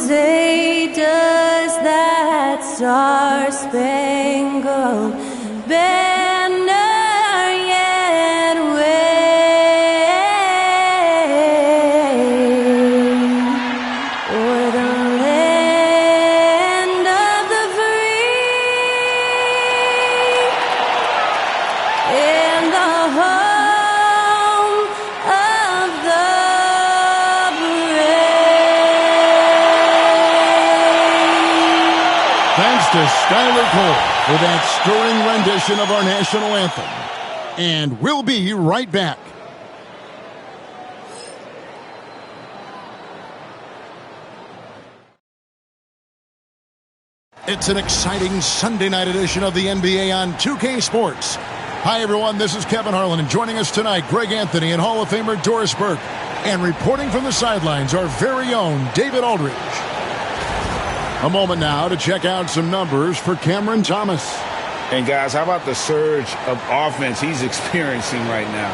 say, does that star-spangled banner yet wave o'er the land of the free and the home of the brave? Thanks to Skylar Cole for that stirring rendition of our national anthem. And we'll be right back. It's an exciting Sunday night edition of the NBA on 2K Sports. Hi, everyone. This is Kevin Harlan, and joining us tonight, Greg Anthony and Hall of Famer Doris Burke. And reporting from the sidelines, our very own David Aldridge. A moment now to check out some numbers for Cameron Thomas. And guys, how about the surge of offense he's experiencing right now?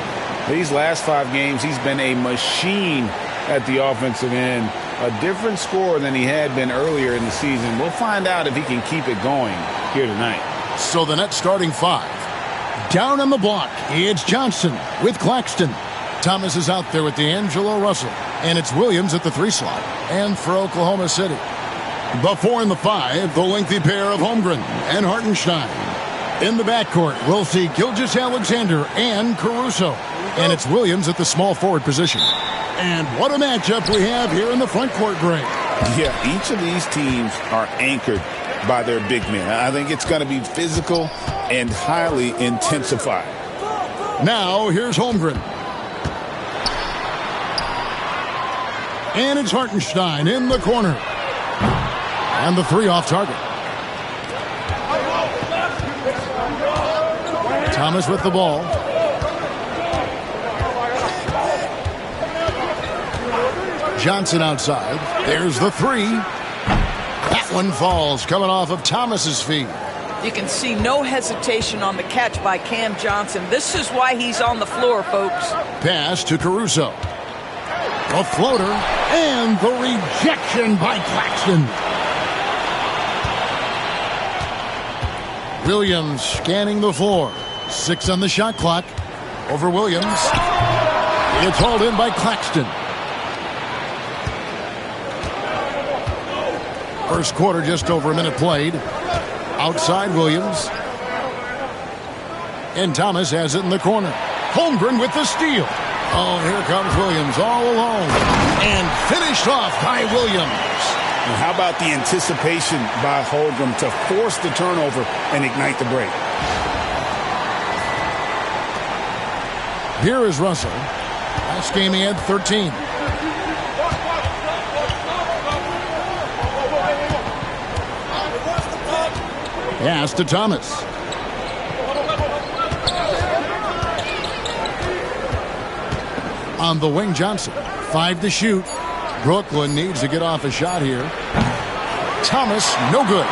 These last 5 games, he's been a machine at the offensive end. A different scorer than he had been earlier in the season. We'll find out if he can keep it going here tonight. So the Nets starting 5. Down on the block, it's Johnson with Claxton. Thomas is out there with D'Angelo Russell. And it's Williams at the 3 slot. And for Oklahoma City, the 4 and the 5, the lengthy pair of Holmgren and Hartenstein. In the backcourt, we'll see Gilgeous-Alexander and Caruso. And it's Williams at the small forward position. And what a matchup we have here in the front court, Greg. Yeah, each of these teams are anchored by their big men. I think it's going to be physical and highly intensified. Now, here's Holmgren. And it's Hartenstein in the corner. And the 3 off target. Thomas with the ball. Johnson outside. There's the 3. That one falls, coming off of Thomas's feet. You can see no hesitation on the catch by Cam Johnson. This is why he's on the floor, folks. Pass to Caruso. A floater, and the rejection by Claxton. Williams scanning the floor. 6 on the shot clock. Over Williams. It's hauled in by Claxton. First quarter, just over a minute played. Outside Williams. And Thomas has it in the corner. Holmgren with the steal. Oh, here comes Williams all alone. And finished off by Williams. And how about the anticipation by Holmgren to force the turnover and ignite the break? Here is Russell. Last game he had 13. Pass to Thomas. On the wing, Johnson. 5 to shoot. Brooklyn needs to get off a shot here. Thomas, no good.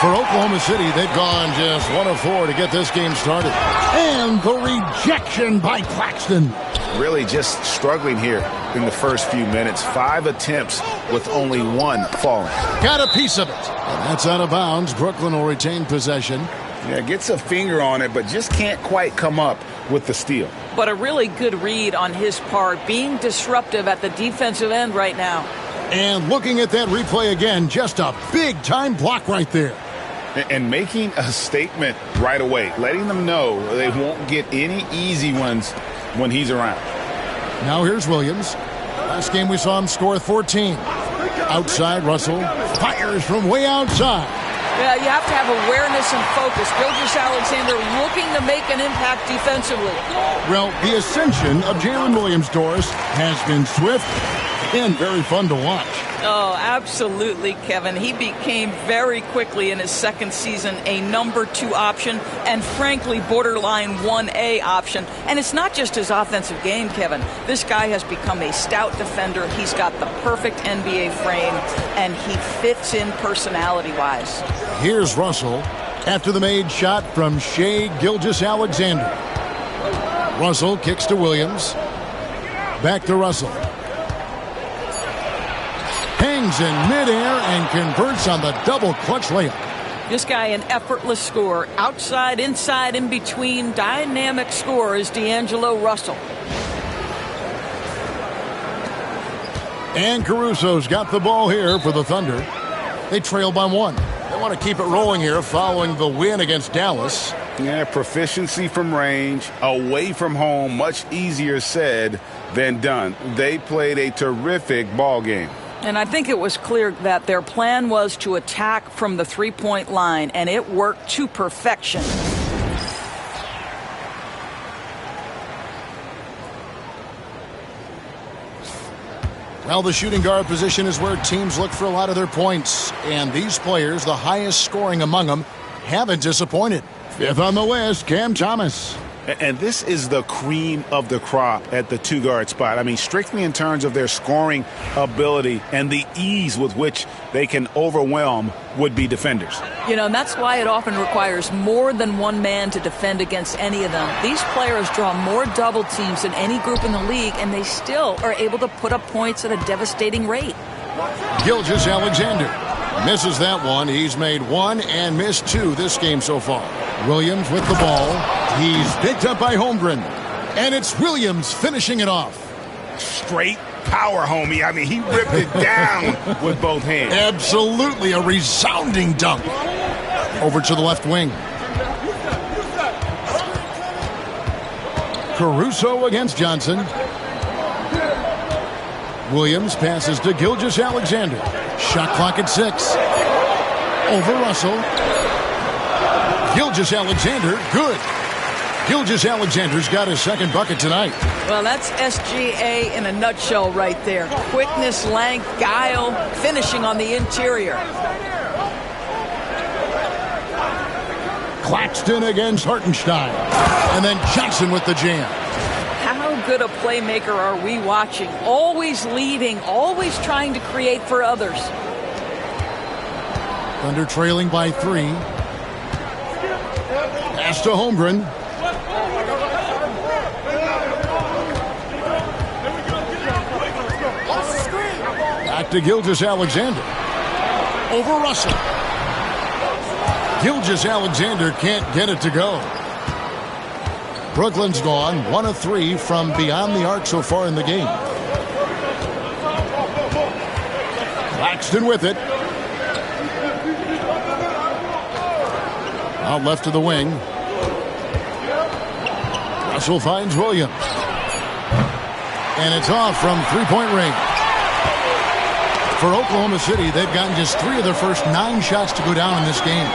For Oklahoma City, they've gone just 1 of 4 to get this game started. And the rejection by Claxton. Really just struggling here in the first few minutes. 5 attempts with only 1 falling. Got a piece of it. And that's out of bounds. Brooklyn will retain possession. Yeah, gets a finger on it, but just can't quite come up with the steal. But a really good read on his part, being disruptive at the defensive end right now. And looking at that replay again, just a big-time block right there. And making a statement right away, letting them know they won't get any easy ones when he's around. Now here's Williams. Last game we saw him score 14. Outside, Russell fires from way outside. Yeah, you have to have awareness and focus. Gilgeous-Alexander looking to make an impact defensively. Well, the ascension of Jalen Williams, Doris, has been swift and very fun to watch. Oh, absolutely, Kevin. He became very quickly in his second season a number 2 option and, frankly, borderline 1A option. And it's not just his offensive game, Kevin. This guy has become a stout defender. He's got the perfect NBA frame, and he fits in personality-wise. Here's Russell after the made shot from Shai Gilgeous-Alexander. Russell kicks to Williams. Back to Russell. spins in midair and converts on the double clutch layup. This guy, an effortless scorer. Outside, inside, in between. Dynamic scorer is D'Angelo Russell. And Caruso's got the ball here for the Thunder. They trail by 1. They want to keep it rolling here following the win against Dallas. Yeah, proficiency from range, away from home, much easier said than done. They played a terrific ball game. And I think it was clear that their plan was to attack from the three-point line, and it worked to perfection. Well, the shooting guard position is where teams look for a lot of their points. And these players, the highest scoring among them, haven't disappointed. 5th on the list, Cam Thomas. And this is the cream of the crop at the two-guard spot. I mean, strictly in terms of their scoring ability and the ease with which they can overwhelm would-be defenders. You know, and that's why it often requires more than one man to defend against any of them. These players draw more double teams than any group in the league, and they still are able to put up points at a devastating rate. Gilgeous-Alexander misses that one. He's made 1 and missed 2 this game so far. Williams with the ball. He's picked up by Holmgren. And it's Williams finishing it off. Straight power, homie. I mean, he ripped it down with both hands. Absolutely a resounding dunk. Over to the left wing. Caruso against Johnson. Williams passes to Gilgeous-Alexander. Shot clock at 6. Over Russell. Gilgeous-Alexander, good. Gilgeous-Alexander's got his second bucket tonight. Well, that's SGA in a nutshell right there. Quickness, length, guile, finishing on the interior. Claxton against Hartenstein. And then Johnson with the jam. How good a playmaker are we watching? Always leading, always trying to create for others. Thunder trailing by 3. Pass to Holmgren. Back to Gilgeous-Alexander. Over Russell. Gilgeous-Alexander can't get it to go. Brooklyn's gone 1 of 3 from beyond the arc so far in the game. Claxton with it. Out left to the wing. Russell finds Williams. And it's off from three-point range. For Oklahoma City, they've gotten just 3 of their first 9 shots to go down in this game.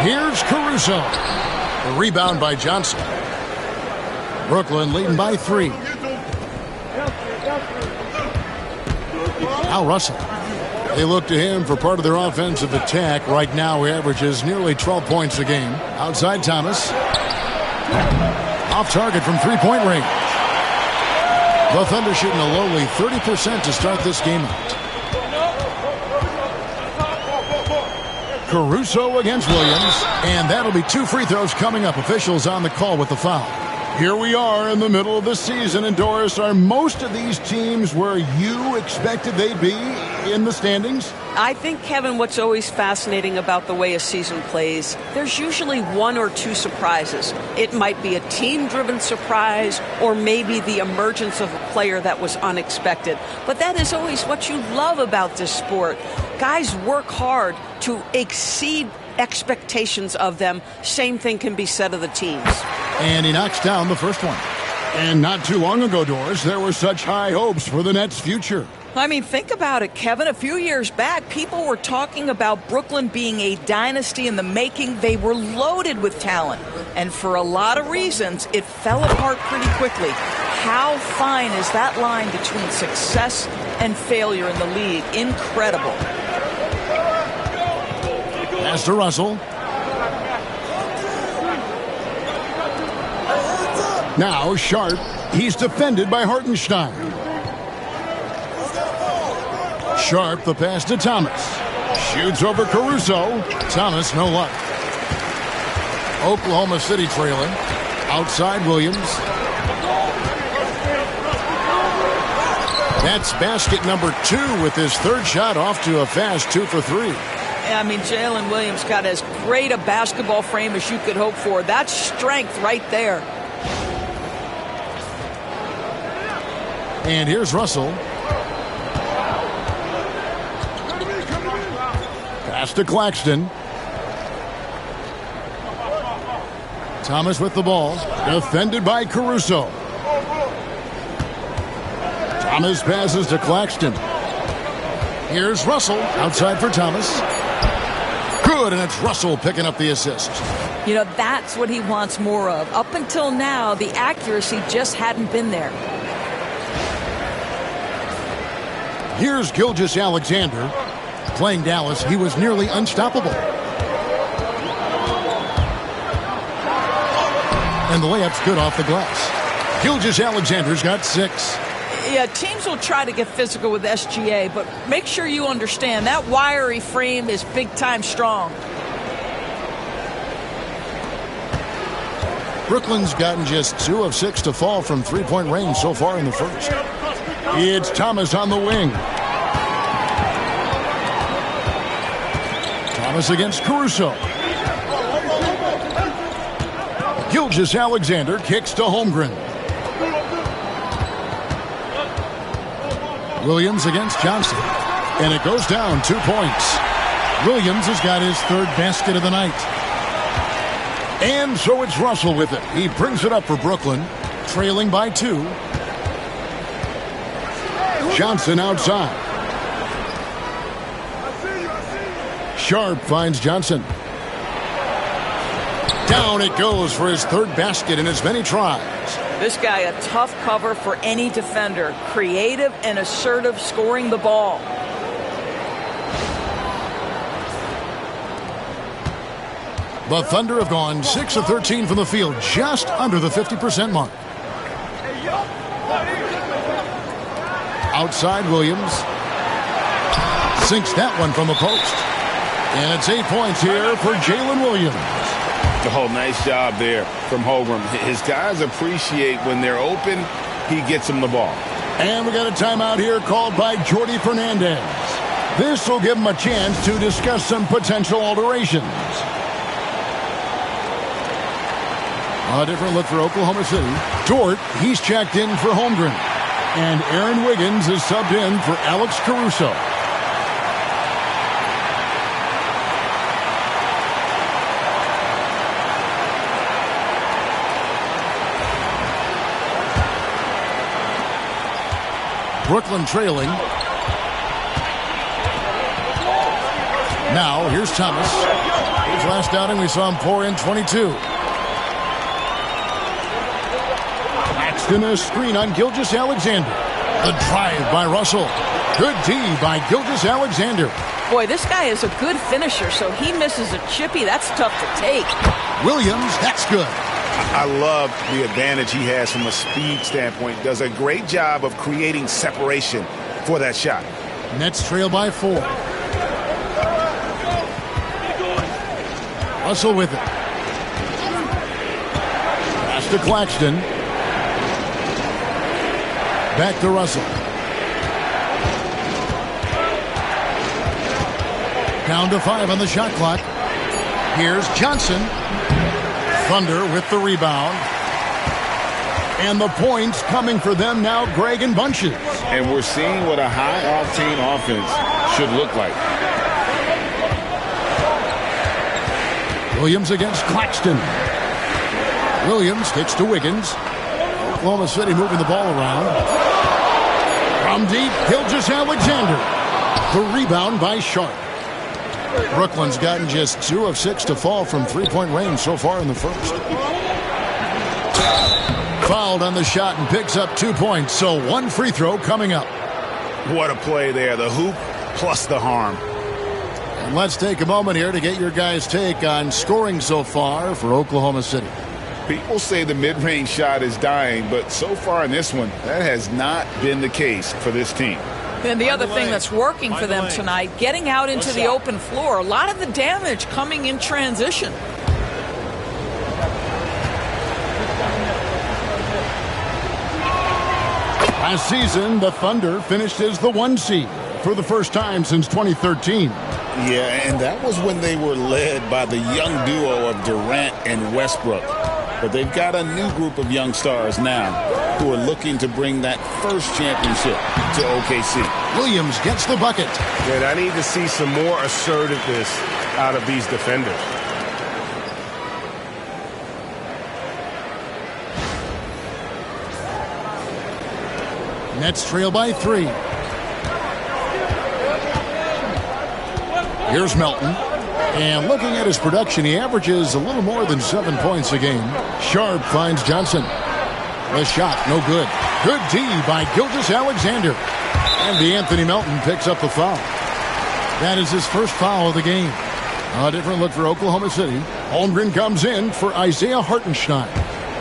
Here's Caruso. The rebound by Johnson. Brooklyn leading by 3. Now Russell. They look to him for part of their offensive attack. Right now, he averages nearly 12 points a game. Outside Thomas. Off target from three-point range. The Thunder shooting a lowly 30% to start this game out. Caruso against Williams. And that'll be 2 free throws coming up. Officials on the call with the foul. Here we are in the middle of the season. And Doris, are most of these teams where you expected they'd be in the standings? I think, Kevin, what's always fascinating about the way a season plays, there's usually 1 or 2 surprises. It might be a team-driven surprise or maybe the emergence of a player that was unexpected. But that is always what you love about this sport. Guys work hard to exceed expectations of them. Same thing can be said of the teams. And he knocks down the first one. And not too long ago, Doris, there were such high hopes for the Nets' future. I mean, think about it, Kevin. A few years back, people were talking about Brooklyn being a dynasty in the making. They were loaded with talent. And for a lot of reasons, it fell apart pretty quickly. How fine is that line between success and failure in the league? Incredible. Pass to Russell. Now Sharp. He's defended by Hartenstein. Sharp, the pass to Thomas. Shoots over Caruso. Thomas, no luck. Oklahoma City trailing. Outside Williams. That's basket number 2 with his third shot off to a fast 2 for 3. I mean, Jalen Williams got as great a basketball frame as you could hope for. That's strength right there. And here's Russell. Pass to Claxton. Thomas with the ball. Defended by Caruso. Thomas passes to Claxton. Here's Russell. Outside for Thomas. Good, and it's Russell picking up the assist. You know, that's what he wants more of. Up until now, the accuracy just hadn't been there. Here's Gilgeous-Alexander. Playing Dallas, he was nearly unstoppable. And the layup's good off the glass. Gilgeous-Alexander's got 6. Yeah, teams will try to get physical with SGA, but make sure you understand that wiry frame is big-time strong. Brooklyn's gotten just 2 of 6 to fall from three-point range so far in the first. It's Thomas on the wing. Thomas against Caruso. Gilgeous-Alexander kicks to Holmgren. Williams against Johnson. And it goes down 2 points. Williams has got his third basket of the night. And so it's Russell with it. He brings it up for Brooklyn, trailing by 2. Johnson outside. Sharp finds Johnson. Down it goes for his third basket in as many tries. This guy, a tough cover for any defender. Creative and assertive scoring the ball. The Thunder have gone 6 of 13 from the field, just under the 50% mark. Outside, Williams sinks that one from the post. And it's 8 points here for Jalen Williams. Oh, nice job there from Holmgren. His guys appreciate when they're open, he gets them the ball. And we got a timeout here called by Jordi Fernandez. This will give him a chance to discuss some potential alterations. A different look for Oklahoma City. Dort, he's checked in for Holmgren. And Aaron Wiggins is subbed in for Alex Caruso. Brooklyn trailing. Now, here's Thomas. His last outing, we saw him pour in 22. Claxton a screen on Gilgeous-Alexander. The drive by Russell. Good D by Gilgeous-Alexander. Boy, this guy is a good finisher, so he misses a chippy. That's tough to take. Williams, that's good. I love the advantage he has from a speed standpoint. Does a great job of creating separation for that shot. Nets trail by 4. Russell with it. Pass to Claxton. Back to Russell. Down to 5 on the shot clock. Here's Johnson. Thunder with the rebound. And the points coming for them now, Greg and bunches. And we're seeing what a high-octane offense should look like. Williams against Claxton. Williams takes to Wiggins. Oklahoma City moving the ball around. From deep, Gilgeous-Alexander. The rebound by Sharp. Brooklyn's gotten just 2 of 6 to fall from three-point range so far in the first. Fouled on the shot and picks up 2 points, so 1 free throw coming up. What a play there. The hoop plus the harm. And let's take a moment here to get your guys' take on scoring so far for Oklahoma City. People say the mid-range shot is dying, but so far in this one, that has not been the case for this team. And the other thing that's working for them tonight, getting out into the open floor. A lot of the damage coming in transition. Last season, the Thunder finished as the 1 seed for the first time since 2013. Yeah, and that was when they were led by the young duo of Durant and Westbrook. But they've got a new group of young stars now who are looking to bring that first championship to OKC. Williams gets the bucket. And I need to see some more assertiveness out of these defenders. Nets trail by 3. Here's Melton. And looking at his production, he averages a little more than 7 points a game. Sharp finds Johnson. The shot, no good. Good D by Gilgeous-Alexander. And DeAnthony Melton picks up the foul. That is his first foul of the game. A different look for Oklahoma City. Holmgren comes in for Isaiah Hartenstein.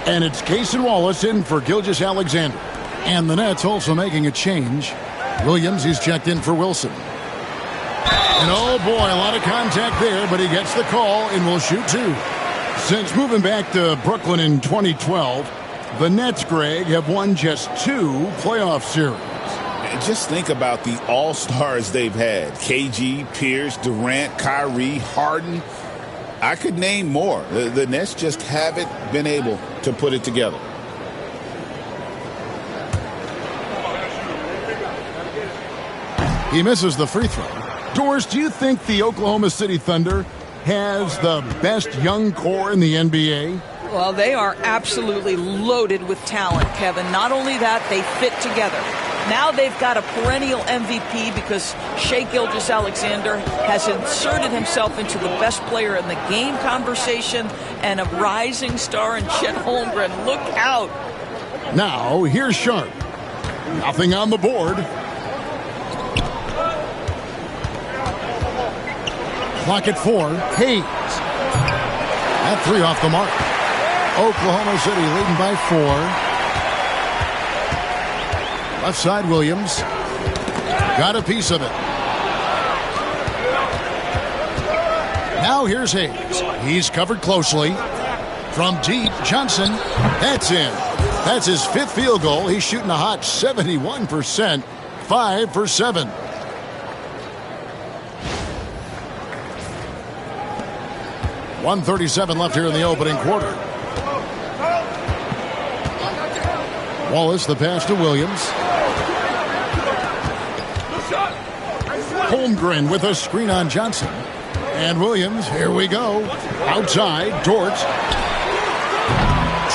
And it's Cason Wallace in for Gilgeous-Alexander. And the Nets also making a change. Williams, he's checked in for Wilson. And oh boy, a lot of contact there, but he gets the call and will shoot 2. Since moving back to Brooklyn in 2012, the Nets, Greg, have won just 2 playoff series. Just think about the all-stars they've had. KG, Pierce, Durant, Kyrie, Harden. I could name more. The Nets just haven't been able to put it together. He misses the free throw. Doris, do you think the Oklahoma City Thunder has the best young core in the NBA? Well, they are absolutely loaded with talent, Kevin. Not only that, they fit together. Now they've got a perennial MVP because Shai Gilgeous-Alexander has inserted himself into the best player in the game conversation and a rising star in Chet Holmgren. Look out. Now, here's Sharp. Nothing on the board. Clock at 4. Hayes. That 3 off the mark. Oklahoma City leading by 4. Left side, Williams. Got a piece of it. Now here's Hayes. He's covered closely. From deep, Johnson. That's in. That's his 5th field goal. He's shooting a hot 71%. 5 for 7. .137 left here in the opening quarter. Wallace, the pass to Williams. Holmgren with a screen on Johnson. And Williams, here we go. Outside, Dort.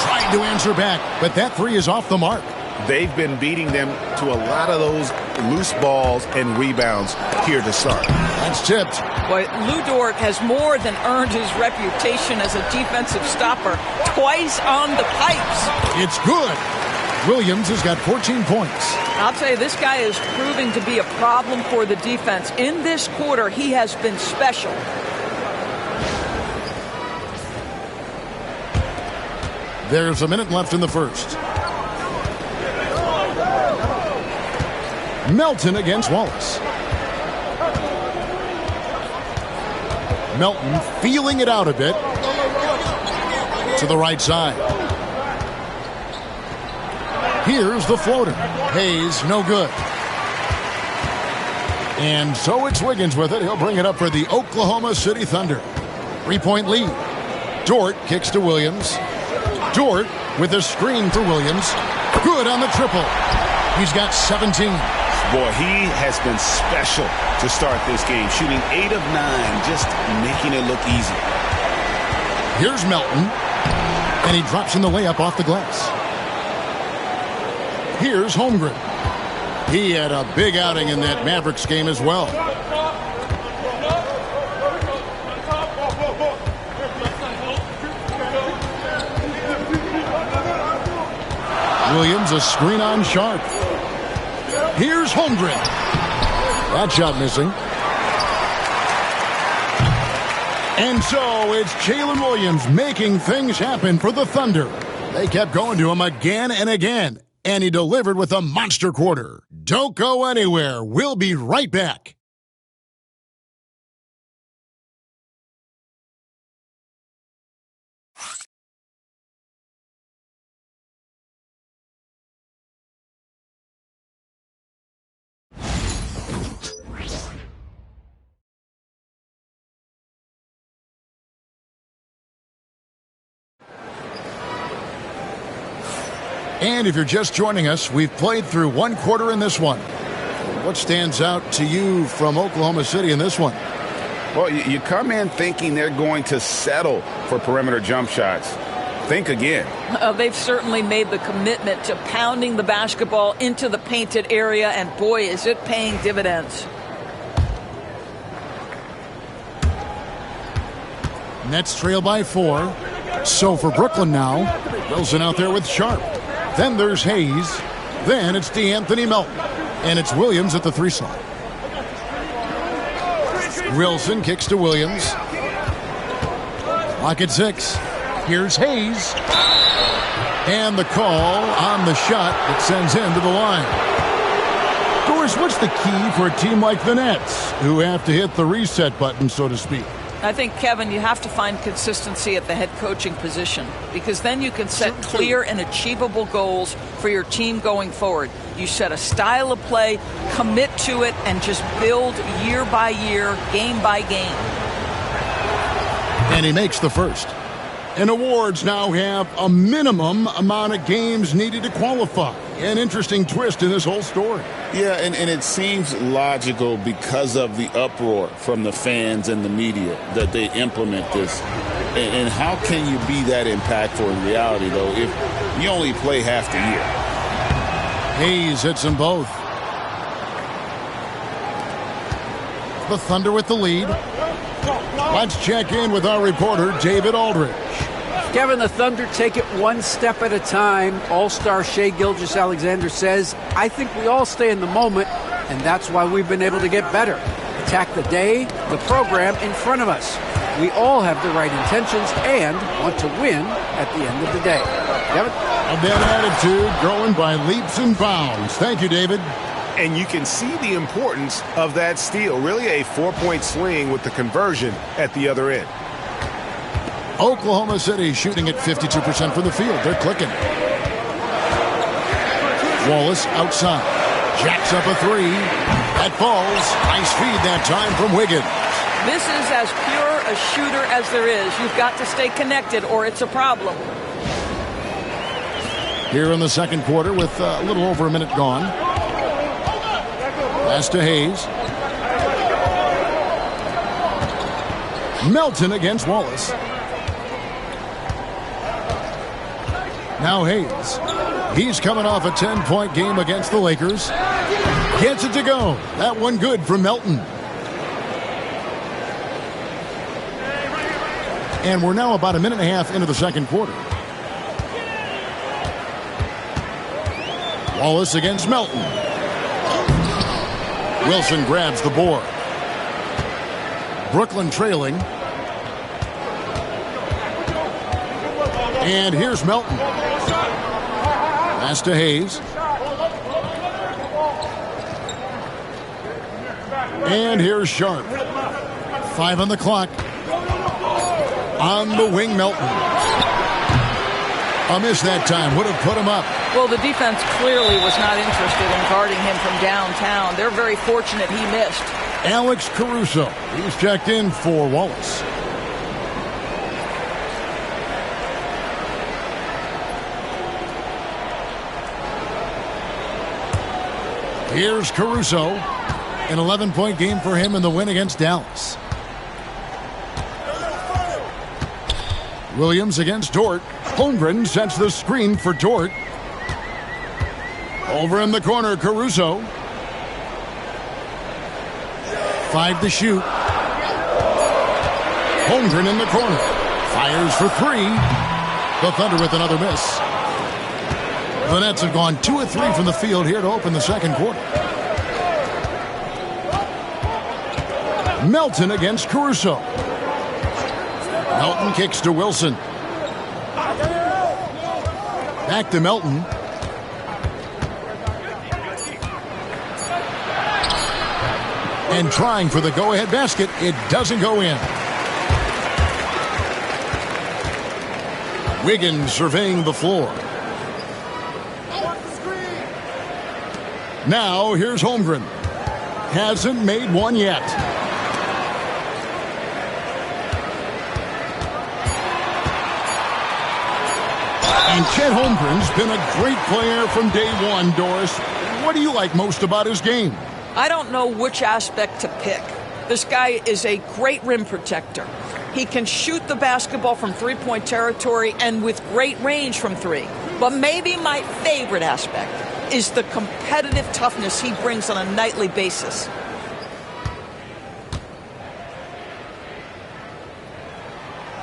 Trying to answer back, but that 3 is off the mark. They've been beating them to a lot of those loose balls and rebounds here to start. That's tipped. Boy, Lou Dort has more than earned his reputation as a defensive stopper. Twice on the pipes. It's good. Williams has got 14 points. I'll tell you, this guy is proving to be a problem for the defense. In this quarter, he has been special. There's a minute left in the first. Melton against Wallace. Melton feeling it out a bit. To the right side. Here's the floater. Hayes, no good. And so it's Wiggins with it. He'll bring it up for the Oklahoma City Thunder. 3-point lead. Dort kicks to Williams. Dort with a screen for Williams. Good on the triple. He's got 17. Boy, he has been special to start this game, shooting 8 of 9, just making it look easy. Here's Melton, and he drops in the layup off the glass. Here's Holmgren. He had a big outing in that Mavericks game as well. Williams, a screen on Sharp. Here's Holmgren. That shot missing. And so it's Jalen Williams making things happen for the Thunder. They kept going to him again and again, and he delivered with a monster quarter. Don't go anywhere. We'll be right back. And if you're just joining us, we've played through one quarter in this one. What stands out to you from Oklahoma City in this one? Well, you come in thinking they're going to settle for perimeter jump shots. Think again. They've certainly made the commitment to pounding the basketball into the painted area, and boy, is it paying dividends. Nets trail by 4. So for Brooklyn now, Wilson out there with Sharp. Then there's Hayes. Then it's DeAnthony Melton. And it's Williams at the 3 slot. Wilson kicks to Williams. Clock at 6. Here's Hayes. And the call on the shot that sends him to the line. Doris, what's the key for a team like the Nets, who have to hit the reset button, so to speak? I think, Kevin, you have to find consistency at the head coaching position, because then you can set clear and achievable goals for your team going forward. You set a style of play, commit to it, and just build year by year, game by game. And he makes the first. And awards now have a minimum amount of games needed to qualify. An interesting twist in this whole story. Yeah, and it seems logical because of the uproar from the fans and the media that they implement this. And how can you be that impactful in reality, though, if you only play half the year? Hayes hits them both. The Thunder with the lead. Let's check in with our reporter, David Aldridge. Kevin, the Thunder take it one step at a time. All-star Shai Gilgeous-Alexander says, I think we all stay in the moment, and that's why we've been able to get better. Attack the day, the program in front of us. We all have the right intentions and want to win at the end of the day. Kevin? That attitude growing by leaps and bounds. Thank you, David. And you can see the importance of that steal. Really a 4-point swing with the conversion at the other end. Oklahoma City shooting at 52% from the field. They're clicking. Wallace outside. Jacks up a 3. That falls. Nice feed that time from Wiggins. This is as pure a shooter as there is. You've got to stay connected or it's a problem. Here in the second quarter with a little over a minute gone. Pass to Hayes. Melton against Wallace. Now Hayes. He's coming off a 10-point game against the Lakers. Gets it to go. That one good from Melton. And we're now about a minute and a half into the second quarter. Wallace against Melton. Wilson grabs the board. Brooklyn trailing. And here's Melton. Pass to Hayes. And here's Sharp. 5 on the clock. On the wing, Melton. A miss that time. Would have put him up. Well, the defense clearly was not interested in guarding him from downtown. They're very fortunate he missed. Alex Caruso. He's checked in for Wallace. Here's Caruso. An 11-point game for him in the win against Dallas. Williams against Dort. Holmgren sets the screen for Dort. Over in the corner, Caruso. 5 to shoot. Holmgren in the corner. Fires for 3. The Thunder with another miss. The Nets have gone 2 of 3 from the field here to open the second quarter. Melton against Caruso. Melton kicks to Wilson. Back to Melton. And trying for the go-ahead basket. It doesn't go in. Wiggins surveying the floor. Now here's Holmgren. Hasn't made one yet. And Chet Holmgren's been a great player from day one, Doris. What do you like most about his game? I don't know which aspect to pick. This guy is a great rim protector. He can shoot the basketball from three-point territory and with great range from three. But maybe my favorite aspect is the competitive toughness he brings on a nightly basis.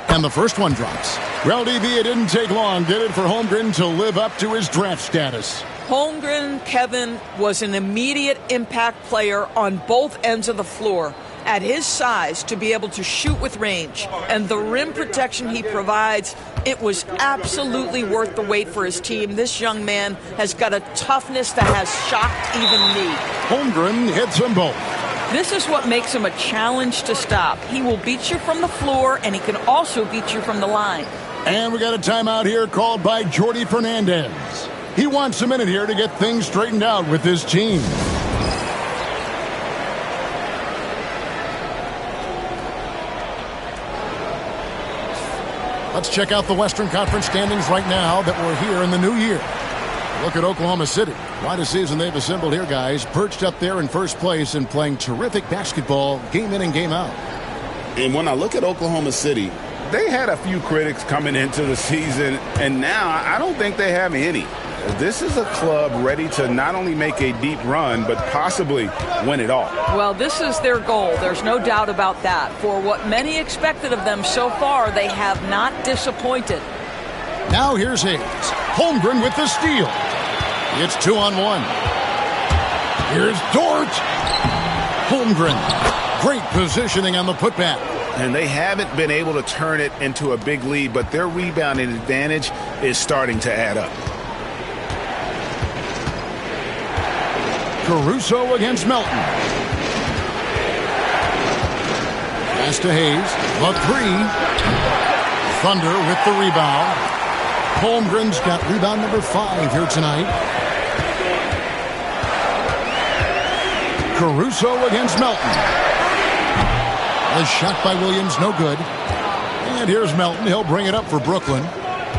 And the first one drops. Well, DB, it didn't take long, did it, for Holmgren to live up to his draft status? Holmgren, Kevin, was an immediate impact player on both ends of the floor. At his size, to be able to shoot with range and the rim protection he provides, it was absolutely worth the wait for his team. This young man has got a toughness that has shocked even me. Holmgren hits them both. This is what makes him a challenge to stop. He will beat you from the floor, and he can also beat you from the line. And we got a timeout here called by Jordi Fernandez. He wants a minute here to get things straightened out with his team. Let's check out the Western Conference standings right now that we're here in the new year. Look at Oklahoma City. Quite a season they've assembled here, guys. Perched up there in first place and playing terrific basketball game in and game out. And when I look at Oklahoma City, They had a few critics coming into the season, and now I don't think they have any. This is a club ready to not only make a deep run, but possibly win it all. Well, this is their goal. There's no doubt about that. For what many expected of them so far, they have not disappointed. Now here's Hayes. Holmgren with the steal. It's 2-on-1. Here's Dort. Holmgren. Great positioning on the putback. And they haven't been able to turn it into a big lead, but their rebounding advantage is starting to add up. Caruso against Melton. Pass to Hayes. The three. Thunder with the rebound. Holmgren's got rebound number 5 here tonight. Caruso against Melton. A shot by Williams, no good. And here's Melton. He'll bring it up for Brooklyn.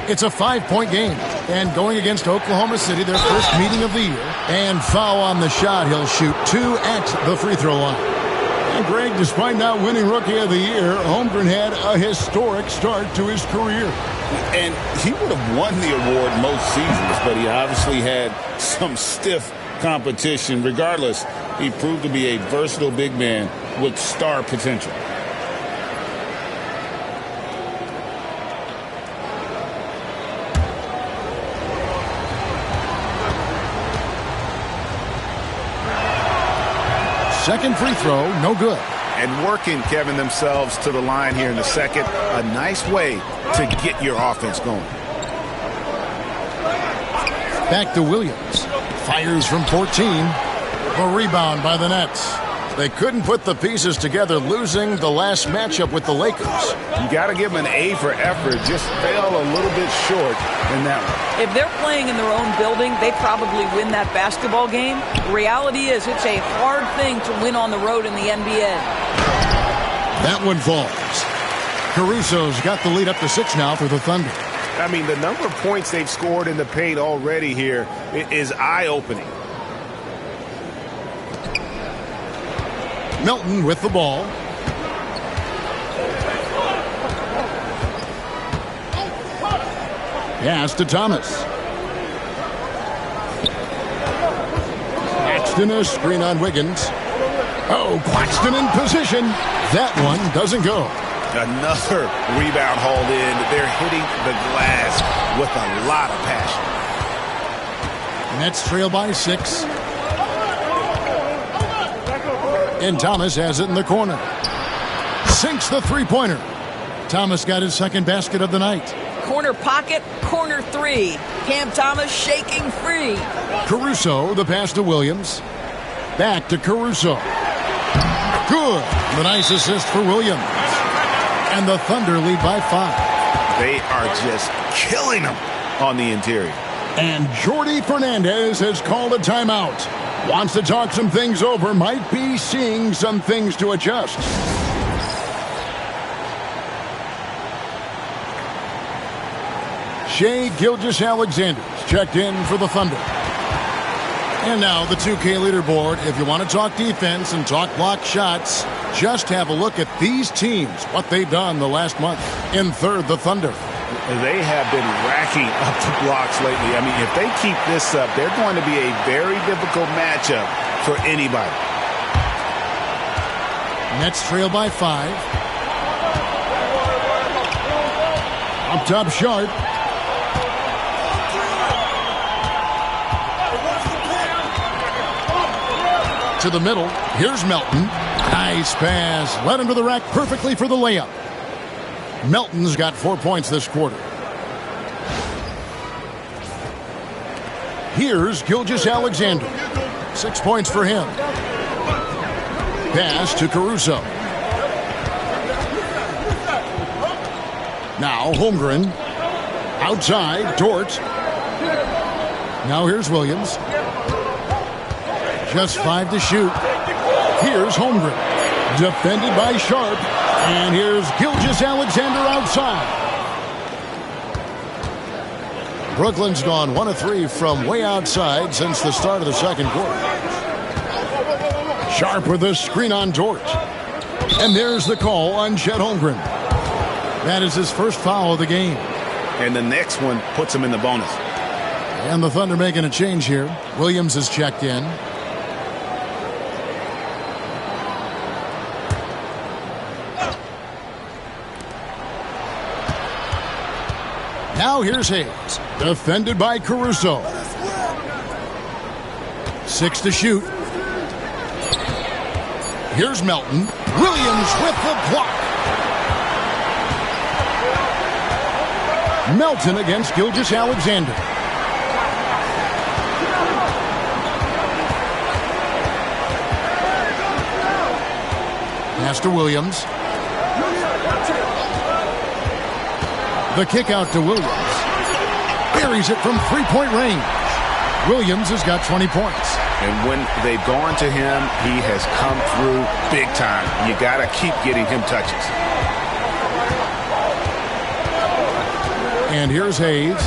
It's a 5-point game. And going against Oklahoma City, their first meeting of the year. And foul on the shot. He'll shoot 2 at the free throw line. And Greg, despite not winning Rookie of the Year, Holmgren had a historic start to his career. And he would have won the award most seasons, but he obviously had some stiff competition. Regardless, he proved to be a versatile big man with star potential. Second free throw, no good. And working, Kevin, themselves to the line here in the second. A nice way to get your offense going. Back to Williams. Fires from 14. A rebound by the Nets. They couldn't put the pieces together, losing the last matchup with the Lakers. You got to give them an A for effort. Just fell a little bit short in that one. If they're playing in their own building, they probably win that basketball game. The reality is it's a hard thing to win on the road in the NBA. That one falls. Caruso's got the lead up to 6 now for the Thunder. I mean, the number of points they've scored in the paint already here is eye-opening. Melton with the ball. Pass to Thomas. Claxton a screen on Wiggins. Oh, Claxton in position. That one doesn't go. Another rebound hauled in. They're hitting the glass with a lot of passion. Nets trail by 6. And Thomas has it in the corner. Sinks the three-pointer. Thomas got his second basket of the night. Corner pocket, corner three. Cam Thomas shaking free. Caruso, the pass to Williams. Back to Caruso. Good. The nice assist for Williams. And the Thunder lead by 5. They are just killing them on the interior. And Jordi Fernandez has called a timeout. Wants to talk some things over. Might be seeing some things to adjust. Shai Gilgeous-Alexander's checked in for the Thunder. And now the 2K leaderboard. If you want to talk defense and talk block shots, just have a look at these teams, what they've done the last month. In third, the Thunder. They have been racking up the blocks lately. I mean, if they keep this up, they're going to be a very difficult matchup for anybody. Nets trail by 5. Up top, Sharp. To the middle. Here's Melton. Nice pass. Led him to the rack perfectly for the layup. Melton's got 4 points this quarter. Here's Gilgeous-Alexander. 6 points for him. Pass to Caruso. Now Holmgren. Outside, Dort. Now here's Williams. Just 5 to shoot. Here's Holmgren. Defended by Sharp. And here's Gilgeous-Alexander outside. Brooklyn's gone 1 of 3 from way outside since the start of the second quarter. Sharp with a screen on Dort. And there's the call on Chet Holmgren. That is his first foul of the game. And the next one puts him in the bonus. And the Thunder making a change here. Williams is checked in. Now here's Hayes. Defended by Caruso. 6 to shoot. Here's Melton. Williams with the block. Melton against Gilgeous-Alexander. Pass to Williams. The kick out to Williams. Buries it from three-point range. Williams has got 20 points. And when they've gone to him, he has come through big time. You got to keep getting him touches. And here's Hayes.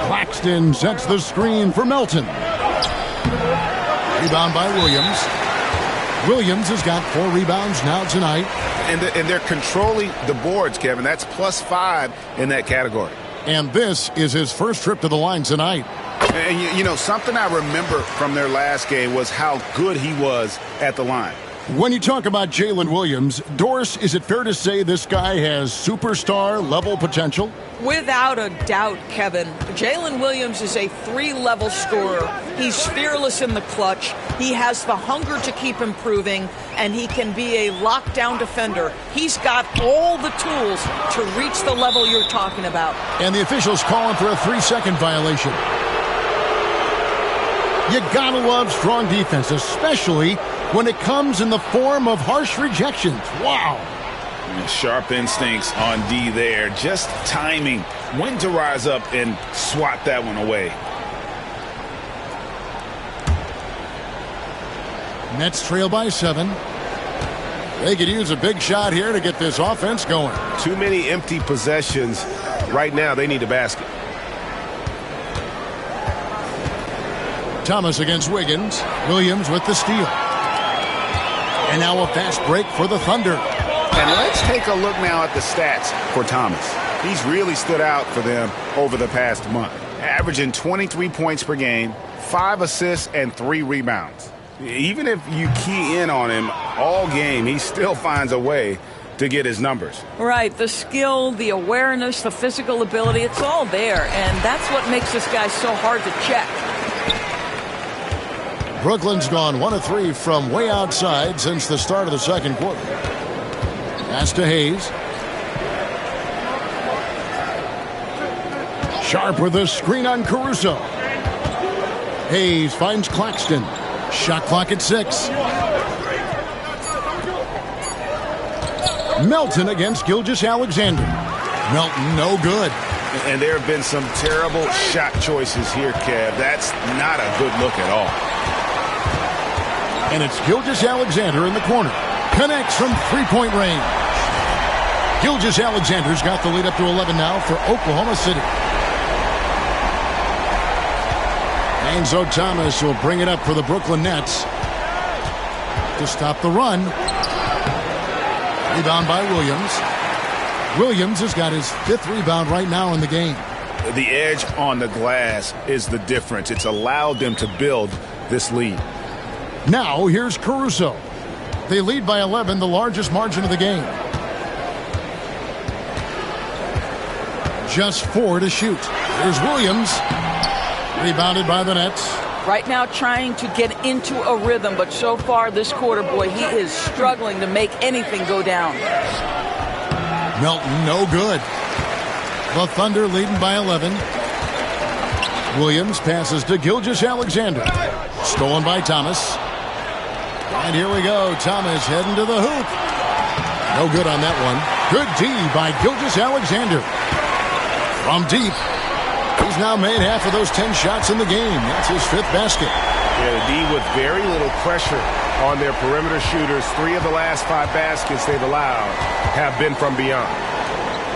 Claxton sets the screen for Melton. Rebound by Williams. Williams has got 4 rebounds now tonight. And they're controlling the boards, Kevin. That's +5 in that category. And this is his first trip to the line tonight. And, you know, something I remember from their last game was how good he was at the line. When you talk about Jalen Williams, Doris, is it fair to say this guy has superstar-level potential? Without a doubt, Kevin. Jalen Williams is a 3-level scorer. He's fearless in the clutch. He has the hunger to keep improving, and he can be a lockdown defender. He's got all the tools to reach the level you're talking about. And the officials calling for a 3-second violation. You gotta love strong defense, especially when it comes in the form of harsh rejections. Wow. Sharp instincts on D there. Just timing when to rise up and swat that one away. Nets trail by 7. They could use a big shot here to get this offense going. Too many empty possessions. Right now, they need a basket. Thomas against Wiggins. Williams with the steal. And now a fast break for the Thunder. And let's take a look now at the stats for Thomas. He's really stood out for them over the past month. Averaging 23 points per game, 5 assists, and 3 rebounds. Even if you key in on him all game, he still finds a way to get his numbers. Right, the skill, the awareness, the physical ability, it's all there. And that's what makes this guy so hard to check. Brooklyn's gone 1 of 3 from way outside since the start of the second quarter. Pass to Hayes. Sharp with a screen on Caruso. Hayes finds Claxton. Shot clock at 6. Melton against Gilgeous-Alexander. Melton, no good. And there have been some terrible shot choices here, Kev. That's not a good look at all. And it's Gilgeous-Alexander in the corner. Connects from three-point range. Gilgeous-Alexander's got the lead up to 11 now for Oklahoma City. Enzo Thomas will bring it up for the Brooklyn Nets to stop the run. Rebound by Williams. Williams has got his 5th rebound right now in the game. The edge on the glass is the difference. It's allowed them to build this lead. Now here's Caruso. They lead by 11, the largest margin of the game. Just 4 to shoot. Here's Williams. Rebounded by the Nets. Right now trying to get into a rhythm, but so far this quarter, boy, he is struggling to make anything go down. Melton, no good. The Thunder leading by 11. Williams passes to Gilgeous-Alexander. Stolen by Thomas. And here we go. Thomas heading to the hoop. No good on that one. Good D by Gilgeous-Alexander. From deep. He's now made half of those 10 shots in the game. That's his 5th basket. Yeah, the D with very little pressure on their perimeter shooters. 3 of the last 5 baskets they've allowed have been from beyond.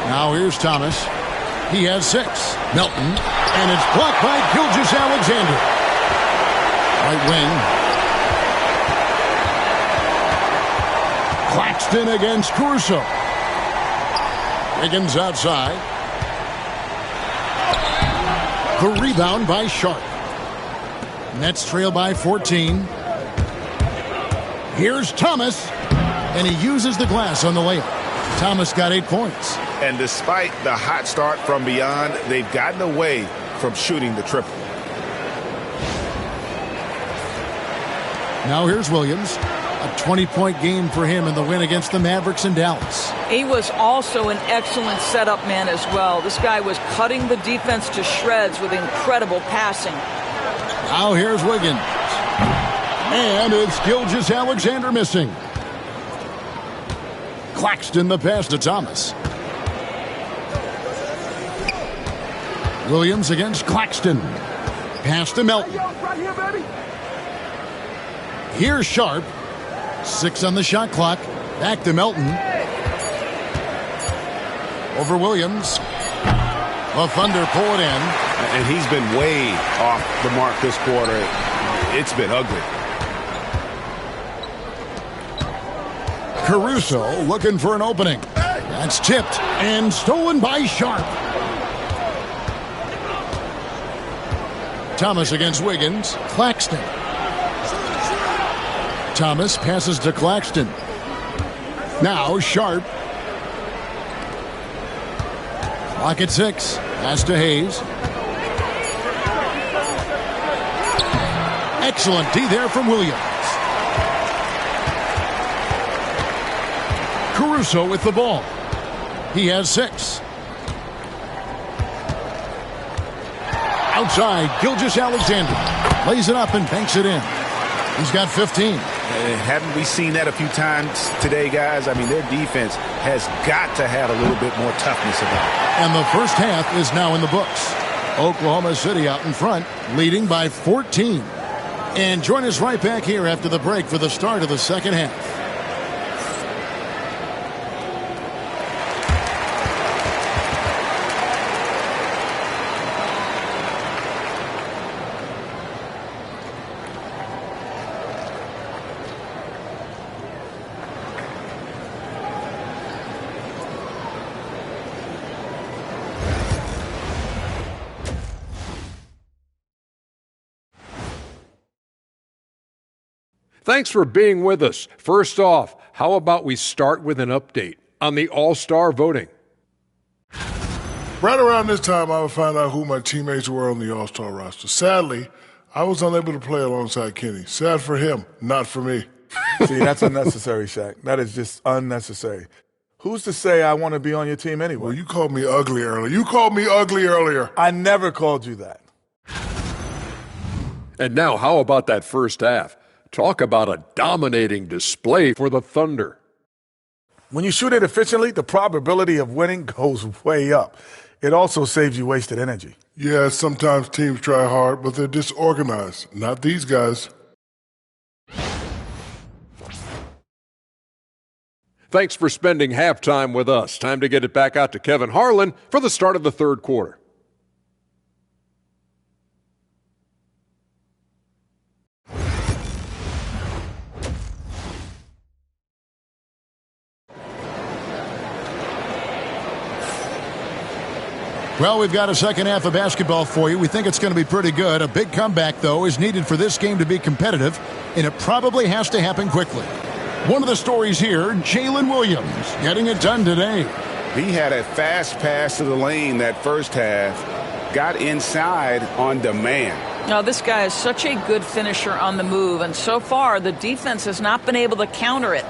Now here's Thomas. He has 6. Melton. And it's blocked by Gilgeous-Alexander. Right wing. Claxton against Caruso. Wiggins outside. The rebound by Sharp. Nets trail by 14. Here's Thomas. And he uses the glass on the layup. Thomas got 8 points. And despite the hot start from beyond, they've gotten away from shooting the triple. Now here's Williams. A 20-point game for him in the win against the Mavericks in Dallas. He was also an excellent setup man as well. This guy was cutting the defense to shreds with incredible passing. Now here's Wiggins. And it's Gilgeous-Alexander missing. Claxton the pass to Thomas. Williams against Claxton. Pass to Melton. Here's Sharp. 6 on the shot clock. Back to Melton. Over Williams. The Thunder pull it in. And he's been way off the mark this quarter. It's been ugly. Caruso looking for an opening. That's tipped and stolen by Sharp. Thomas against Wiggins. Claxton. Thomas passes to Claxton. Now Sharp. Clock at 6. Pass to Hayes. Excellent D there from Williams. Caruso with the ball. He has 6. Outside, Gilgeous-Alexander lays it up and banks it in. He's got 15. Haven't we seen that a few times today, guys? I mean, their defense has got to have a little bit more toughness about it. And the first half is now in the books. Oklahoma City out in front, leading by 14. And join us right back here after the break for the start of the second half. Thanks for being with us. First off, how about we start with an update on the All-Star voting? Right around this time, I would find out who my teammates were on the All-Star roster. Sadly, I was unable to play alongside Kenny. Sad for him, not for me. See, that's unnecessary, Shaq. That is just unnecessary. Who's to say I want to be on your team anyway? Well, you called me ugly earlier. I never called you that. And now, how about that first half? Talk about a dominating display for the Thunder. When you shoot it efficiently, the probability of winning goes way up. It also saves you wasted energy. Yeah, sometimes teams try hard, but they're disorganized. Not these guys. Thanks for spending halftime with us. Time to get it back out to Kevin Harlan for the start of the third quarter. Well, we've got a second half of basketball for you. We think it's going to be pretty good. A big comeback, though, is needed for this game to be competitive, and it probably has to happen quickly. One of the stories here, Jalen Williams getting it done today. He had a fast pass to the lane that first half, got inside on demand. Now, this guy is such a good finisher on the move, and so far the defense has not been able to counter it.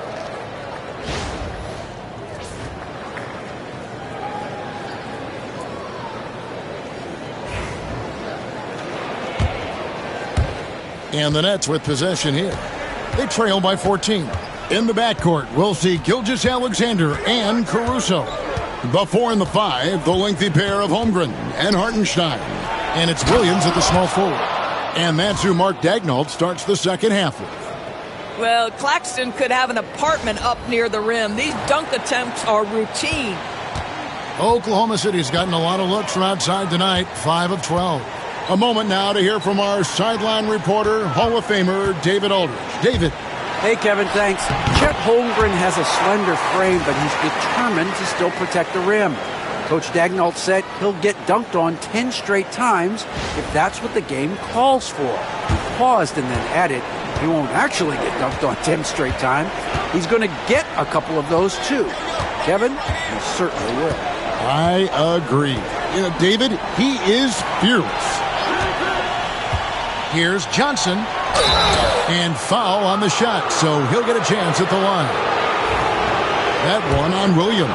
And the Nets with possession here. They trail by 14. In the backcourt, we'll see Gilgeous-Alexander and Caruso. The 4 and the 5, the lengthy pair of Holmgren and Hartenstein. And it's Williams at the small forward. And that's who Mark Daigneault starts the second half with. Well, Claxton could have an apartment up near the rim. These dunk attempts are routine. Oklahoma City's gotten a lot of looks from outside tonight, 5 of 12. A moment now to hear from our sideline reporter, Hall of Famer David Aldridge. David. Hey, Kevin, thanks. Chet Holmgren has a slender frame, but he's determined to still protect the rim. Coach Daigneault said he'll get dunked on 10 straight times if that's what the game calls for. He paused and then added, he won't actually get dunked on 10 straight times. He's going to get a couple of those, too. Kevin, he certainly will. I agree. You know, David, he is fearless. Here's Johnson. And foul on the shot, so he'll get a chance at the line. That one on Williams.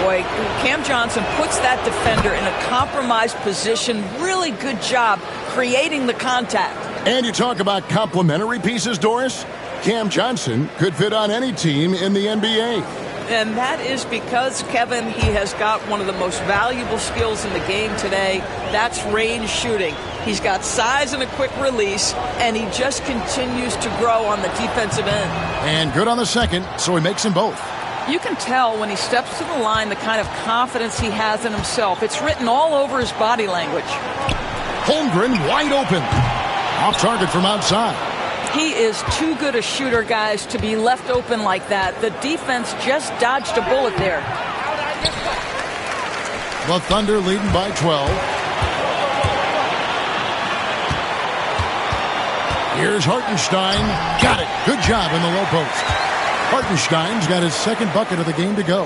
Boy, Cam Johnson puts that defender in a compromised position. Really good job creating the contact. And you talk about complementary pieces, Doris. Cam Johnson could fit on any team in the NBA. And that is because, Kevin, he has got one of the most valuable skills in the game today. That's range shooting. He's got size and a quick release, and he just continues to grow on the defensive end. And good on the second, so he makes them both. You can tell when he steps to the line the kind of confidence he has in himself. It's written all over his body language. Holmgren wide open. Off target from outside. He is too good a shooter, guys, to be left open like that. The defense just dodged a bullet there. The Thunder leading by 12. Here's Hartenstein. Got it. Good job in the low post. Hartenstein's got his second bucket of the game to go.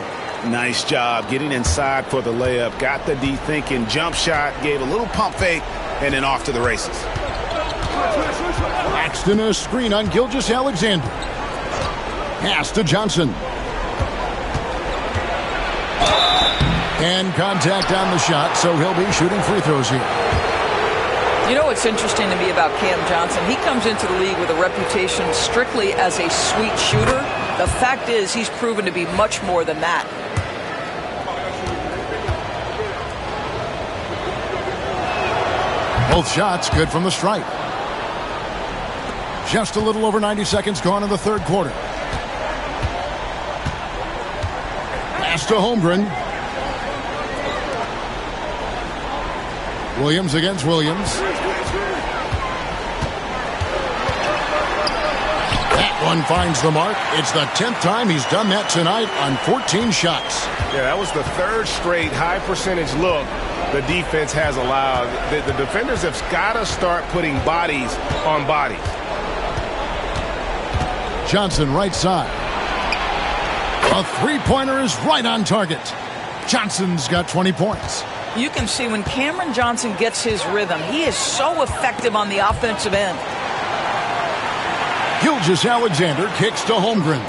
Nice job getting inside for the layup. Got the D thinking. Jump shot. Gave a little pump fake. And then off to the races. Claxton a screen on Gilgeous-Alexander. Pass to Johnson. And contact on the shot, so he'll be shooting free throws here. You know what's interesting to me about Cam Johnson? He comes into the league with a reputation strictly as a sweet shooter. The fact is he's proven to be much more than that. Both shots good from the stripe. Just a little over 90 seconds gone in the third quarter. Pass to Holmgren. Williams against Williams. That one finds the mark. It's the 10th time he's done that tonight on 14 shots. Yeah, that was the third straight high percentage look the defense has allowed. The defenders have got to start putting bodies on bodies. Johnson right side. A three-pointer is right on target. Johnson's got 20 points. You can see when Cameron Johnson gets his rhythm, he is so effective on the offensive end. Gilgeous-Alexander kicks to Holmgren.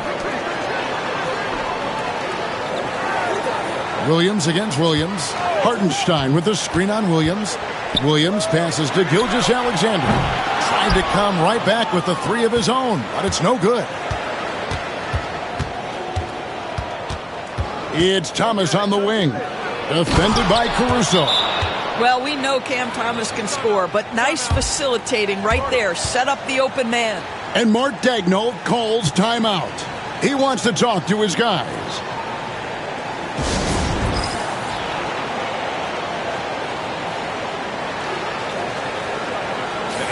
Williams against Williams. Hartenstein with the screen on Williams. Williams passes to Gilgeous-Alexander. Trying to come right back with the three of his own, but it's no good. It's Thomas on the wing. Defended by Caruso. Well, we know Cam Thomas can score, but nice facilitating right there. Set up the open man. And Mark Daigneault calls timeout. He wants to talk to his guys.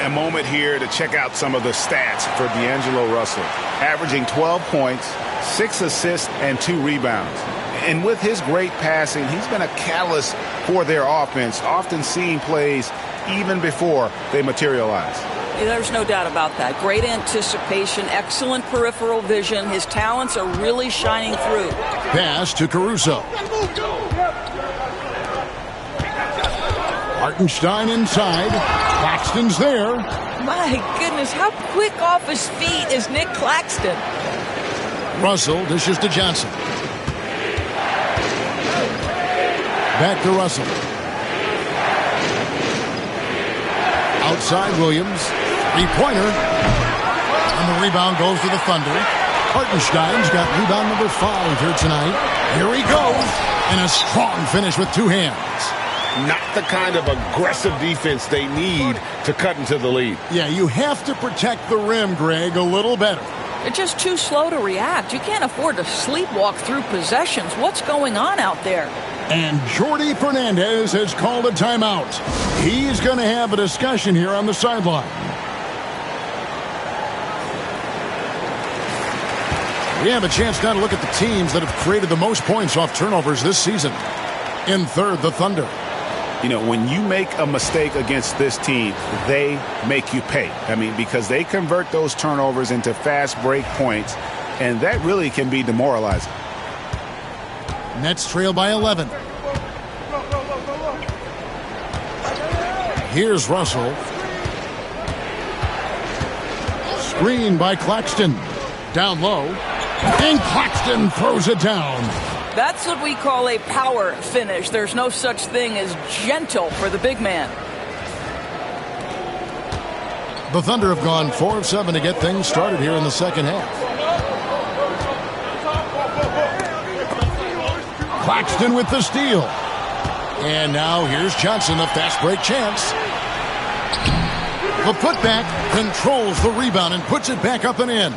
A moment here to check out some of the stats for D'Angelo Russell. Averaging 12 points, 6 assists, and 2 rebounds. And with his great passing, he's been a catalyst for their offense, often seeing plays even before they materialize. There's no doubt about that. Great anticipation, excellent peripheral vision. His talents are really shining through. Pass to Caruso. Hartenstein inside. Claxton's there. My goodness, how quick off his feet is Nick Claxton? Russell dishes to Johnson. Back to Russell. Outside Williams. Three-pointer. And the rebound goes to the Thunder. Hartenstein's got rebound number 5 here tonight. Here he goes. And a strong finish with 2 hands. Not the kind of aggressive defense they need to cut into the lead. Yeah, you have to protect the rim, Greg, a little better. They're just too slow to react. You can't afford to sleepwalk through possessions. What's going on out there? And Jordi Fernandez has called a timeout. He's going to have a discussion here on the sideline. We have a chance now to look at the teams that have created the most points off turnovers this season. In third, the Thunder. You know, when you make a mistake against this team, they make you pay. I mean, because they convert those turnovers into fast break points, and that really can be demoralizing. Nets trail by 11. Here's Russell. Screen by Claxton. Down low. And Claxton throws it down. That's what we call a power finish. There's no such thing as gentle for the big man. The Thunder have gone 4 of 7 to get things started here in the second half. Claxton with the steal. And now here's Johnson, a fast break chance. The putback controls the rebound and puts it back up and in.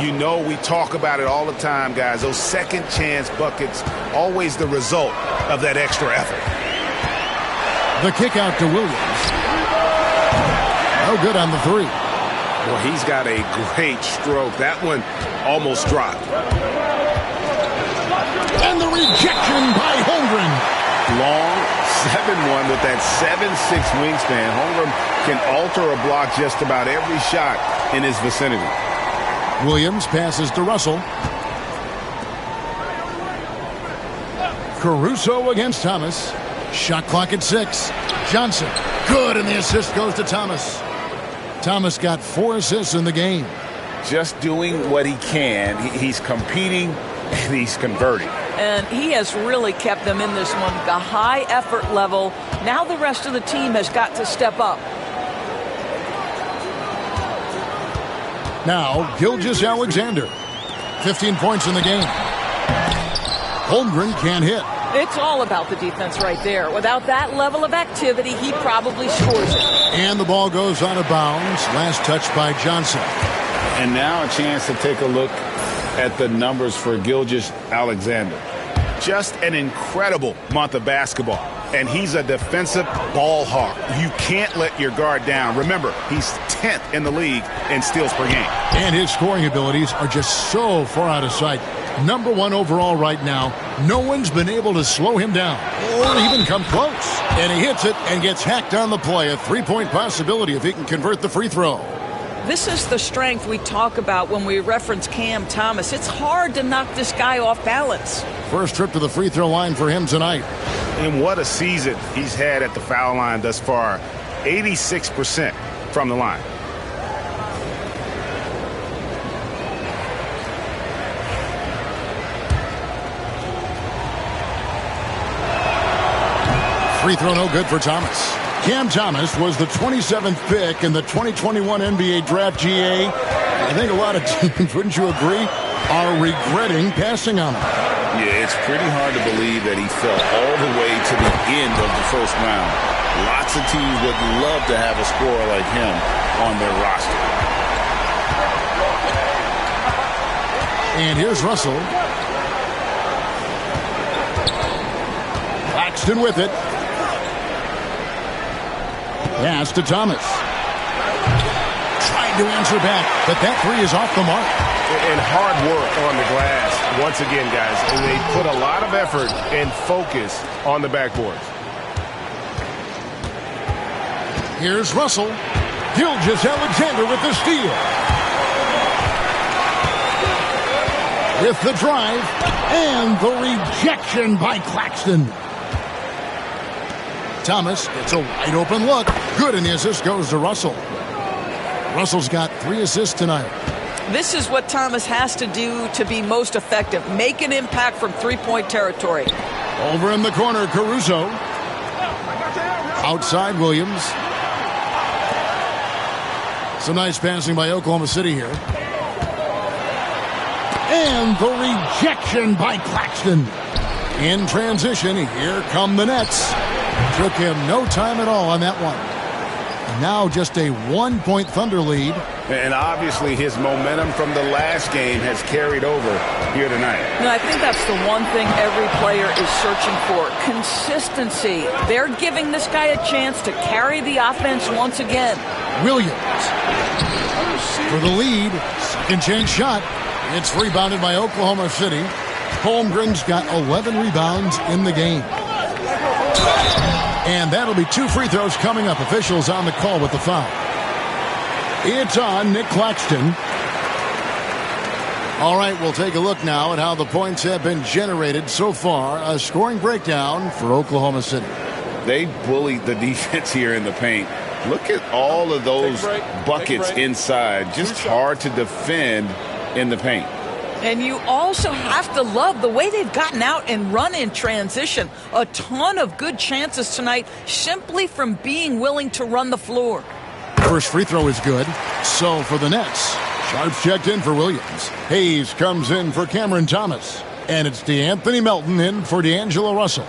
You know, we talk about it all the time, guys. Those second chance buckets, always the result of that extra effort. The kick out to Williams. No good on the 3. Well, he's got a great stroke. That one almost dropped. And the rejection by Holmgren. Long 7-1 with that 7'6" wingspan. Holmgren can alter a block just about every shot in his vicinity. Williams passes to Russell. Caruso against Thomas. Shot clock at 6. Johnson. Good, and the assist goes to Thomas. Thomas got 4 assists in the game. Just doing what he can. He's competing, and he's converting. And he has really kept them in this one. The high effort level. Now the rest of the team has got to step up. Now, Gilgeous-Alexander. 15 points in the game. Holmgren can't hit. It's all about the defense right there. Without that level of activity, he probably scores it. And the ball goes out of bounds. Last touch by Johnson. And now a chance to take a look at the numbers for Gilgeous-Alexander. Just an incredible month of basketball. And he's a defensive ball hawk. You can't let your guard down. Remember, he's 10th in the league in steals per game. And his scoring abilities are just so far out of sight. Number 1 overall right now. No one's been able to slow him down or even come close. And he hits it and gets hacked on the play. A 3-point possibility if he can convert the free throw. This is the strength we talk about when we reference Cam Thomas. It's hard to knock this guy off balance. First trip to the free throw line for him tonight. And what a season he's had at the foul line thus far. 86% from the line. Free throw no good for Thomas. Cam Thomas was the 27th pick in the 2021 NBA Draft GA. I think a lot of teams, wouldn't you agree, are regretting passing on him. Yeah, it's pretty hard to believe that he fell all the way to the end of the first round. Lots of teams would love to have a scorer like him on their roster. And here's Russell. Claxton with it. Pass to Thomas. Trying to answer back, but that three is off the mark. And hard work on the glass. Once again, guys, and they put a lot of effort and focus on the backboards. Here's Russell. Gilgeous-Alexander with the steal. With the drive and the rejection by Claxton. Thomas gets a wide open look. Good, and the assist goes to Russell. Russell's got 3 assists tonight. This is what Thomas has to do to be most effective. Make an impact from three-point territory. Over in the corner, Caruso. Outside Williams. Some nice passing by Oklahoma City here. And the rejection by Claxton. In transition, here come the Nets. Took him no time at all on that one. And now just a 1-point Thunder lead. And obviously his momentum from the last game has carried over here tonight. And I think that's the one thing every player is searching for. Consistency. They're giving this guy a chance to carry the offense once again. Williams for the lead. Second chance shot. It's rebounded by Oklahoma City. Holmgren's got 11 rebounds in the game. And that'll be 2 free throws coming up. Officials on the call with the foul. It's on Nick Claxton. All right, we'll take a look now at how the points have been generated so far. A scoring breakdown for Oklahoma City. They bullied the defense here in the paint. Look at all of those buckets inside. Just hard to defend in the paint. And you also have to love the way they've gotten out and run in transition. A ton of good chances tonight simply from being willing to run the floor. First free throw is good. So for the Nets, Sharps checked in for Williams. Hayes comes in for Cameron Thomas. And it's DeAnthony Melton in for D'Angelo Russell.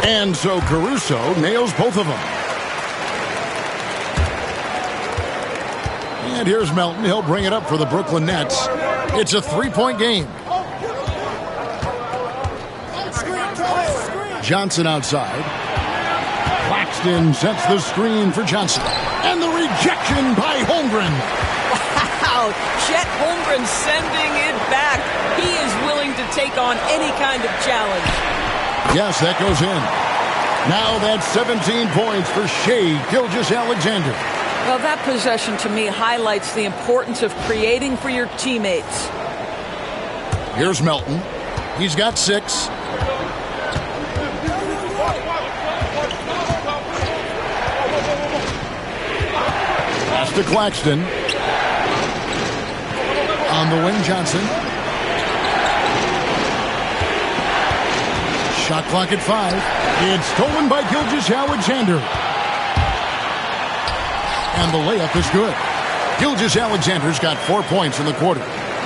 And so Caruso nails both of them. And here's Melton. He'll bring it up for the Brooklyn Nets. It's a 3-point game. Johnson outside. Claxton sets the screen for Johnson. And the rejection by Holmgren. Wow, Chet Holmgren sending it back. He is willing to take on any kind of challenge. Yes, that goes in. Now that's 17 points for Shai Gilgeous-Alexander. Well, that possession to me highlights the importance of creating for your teammates. Here's Melton. He's got 6. Pass to Claxton. On the wing, Johnson. Shot clock at 5. It's stolen by Gilgeous-Alexander. And the layup is good. Gilgeous-Alexander's got 4 points in the quarter.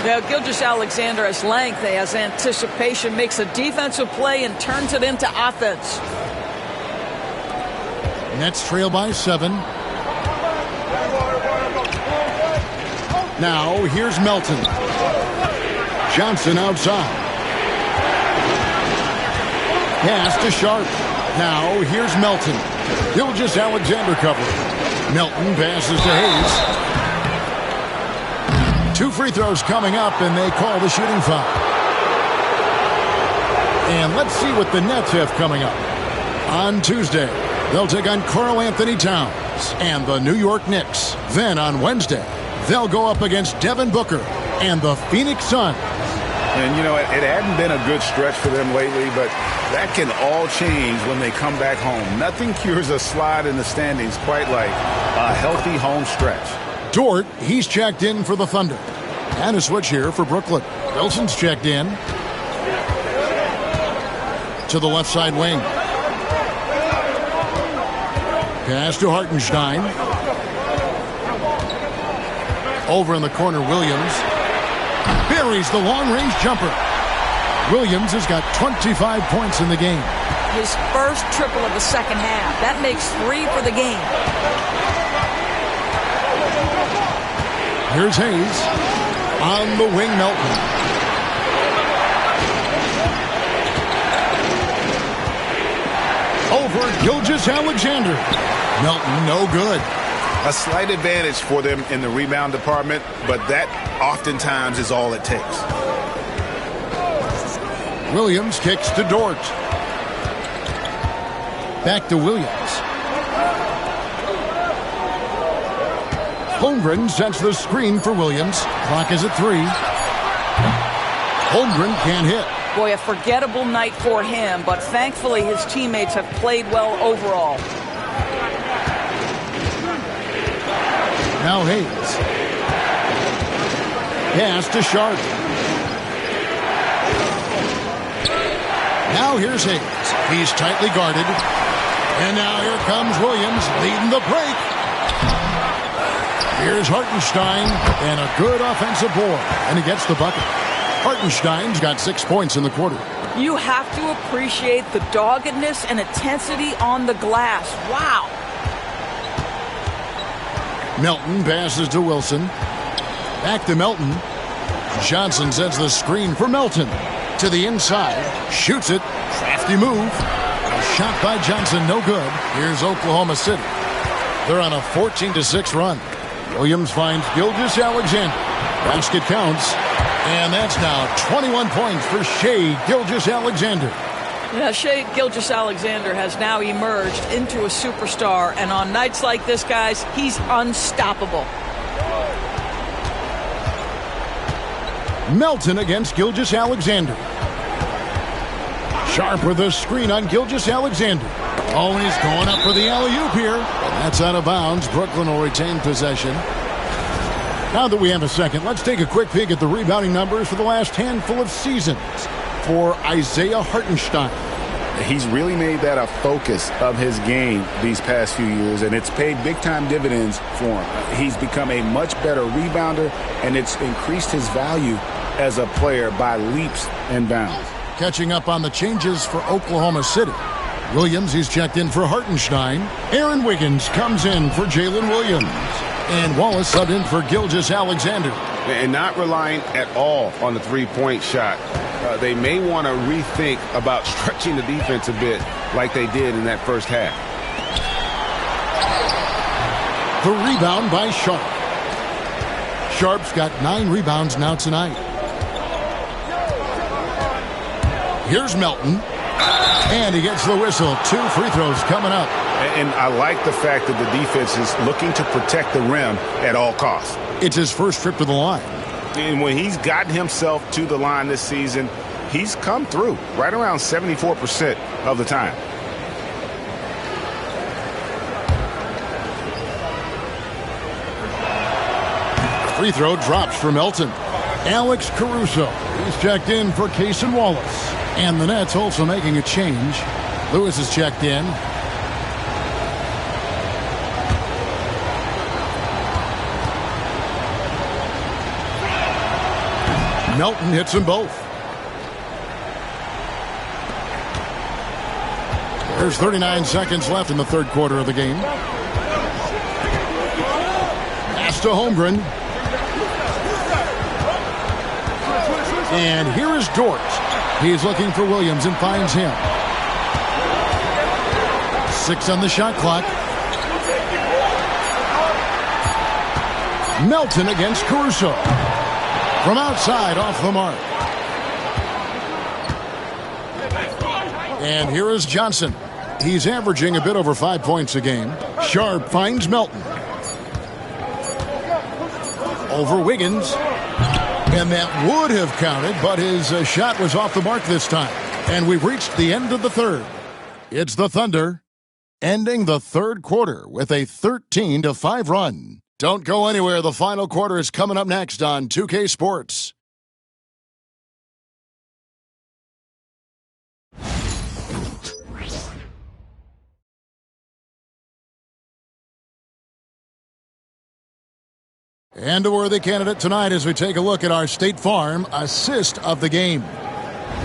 Now, Gilgeous-Alexander has length, he has anticipation, makes a defensive play and turns it into offense. Nets trail by 7. Now, here's Melton. Johnson outside. Pass to Sharp. Now, here's Melton. Gilgeous-Alexander covering. Melton passes to Hayes. 2 free throws coming up, and they call the shooting foul. And let's see what the Nets have coming up. On Tuesday, they'll take on Karl Anthony Towns and the New York Knicks. Then on Wednesday, they'll go up against Devin Booker and the Phoenix Suns. And, you know, it hadn't been a good stretch for them lately, but that can all change when they come back home. Nothing cures a slide in the standings quite like a healthy home stretch. Dort, he's checked in for the Thunder. And a switch here for Brooklyn. Wilson's checked in. To the left side wing. Pass to Hartenstein. Over in the corner, Williams. Buries the long-range jumper. Williams has got 25 points in the game. his first triple of the second half. That makes 3 for the game. Here's Hayes. On the wing, Melton. Over Gilgeous-Alexander. Melton, no good. A slight advantage for them in the rebound department, but that oftentimes is all it takes. Williams kicks to Dort. Back to Williams. Holmgren sets the screen for Williams. Clock is at 3. Holmgren can't hit. Boy, a forgettable night for him, but thankfully his teammates have played well overall. Now Hayes. Pass to Sharp. Now here's Hayes. He's tightly guarded. And now here comes Williams leading the break. Here's Hartenstein, and a good offensive board, and he gets the bucket. Hartenstein's got 6 points in the quarter. You have to appreciate the doggedness and intensity on the glass. Wow. Melton passes to Wilson. Back to Melton. Johnson sets the screen for Melton. To the inside. Shoots it. Crafty move. A shot by Johnson, no good. Here's Oklahoma City. They're on a 14-6 run. Williams finds Gilgeous-Alexander. Basket counts. And that's now 21 points for Shai Gilgeous-Alexander. Yeah, Shai Gilgeous-Alexander has now emerged into a superstar, and on nights like this, guys, he's unstoppable. Melton against Gilgeous-Alexander. Sharp with a screen on Gilgeous-Alexander. Oh, he's going up for the alley-oop here. And that's out of bounds. Brooklyn will retain possession. Now that we have a second, let's take a quick peek at the rebounding numbers for the last handful of seasons for Isaiah Hartenstein. He's really made that a focus of his game these past few years, and it's paid big-time dividends for him. He's become a much better rebounder, and it's increased his value as a player by leaps and bounds. Catching up on the changes for Oklahoma City. Williams, he's checked in for Hartenstein. Aaron Wiggins comes in for Jalen Williams. And Wallace subbed in for Gilgeous-Alexander. And not relying at all on the three-point shot. They may want to rethink about stretching the defense a bit like they did in that first half. The rebound by Sharp. Sharp's got 9 rebounds now tonight. Here's Melton. And he gets the whistle. 2 free throws coming up. And I like the fact that the defense is looking to protect the rim at all costs. It's his first trip to the line. And when he's gotten himself to the line this season, he's come through right around 74% of the time. Free throw drops for Melton. Alex Caruso. He's checked in for Cason Wallace. And the Nets also making a change. Lewis is checked in. Melton hits them both. There's 39 seconds left in the third quarter of the game. Pass to Holmgren. And here is Dort. He's looking for Williams and finds him. 6 on the shot clock. Melton against Caruso. From outside, off the mark. And here is Johnson. He's averaging a bit over 5 points a game. Sharp finds Melton. Over Wiggins. And that would have counted, but his shot was off the mark this time. And we've reached the end of the third. It's the Thunder ending the third quarter with a 13-5 run. Don't go anywhere. The final quarter is coming up next on 2K Sports. And a worthy candidate tonight as we take a look at our State Farm assist of the game.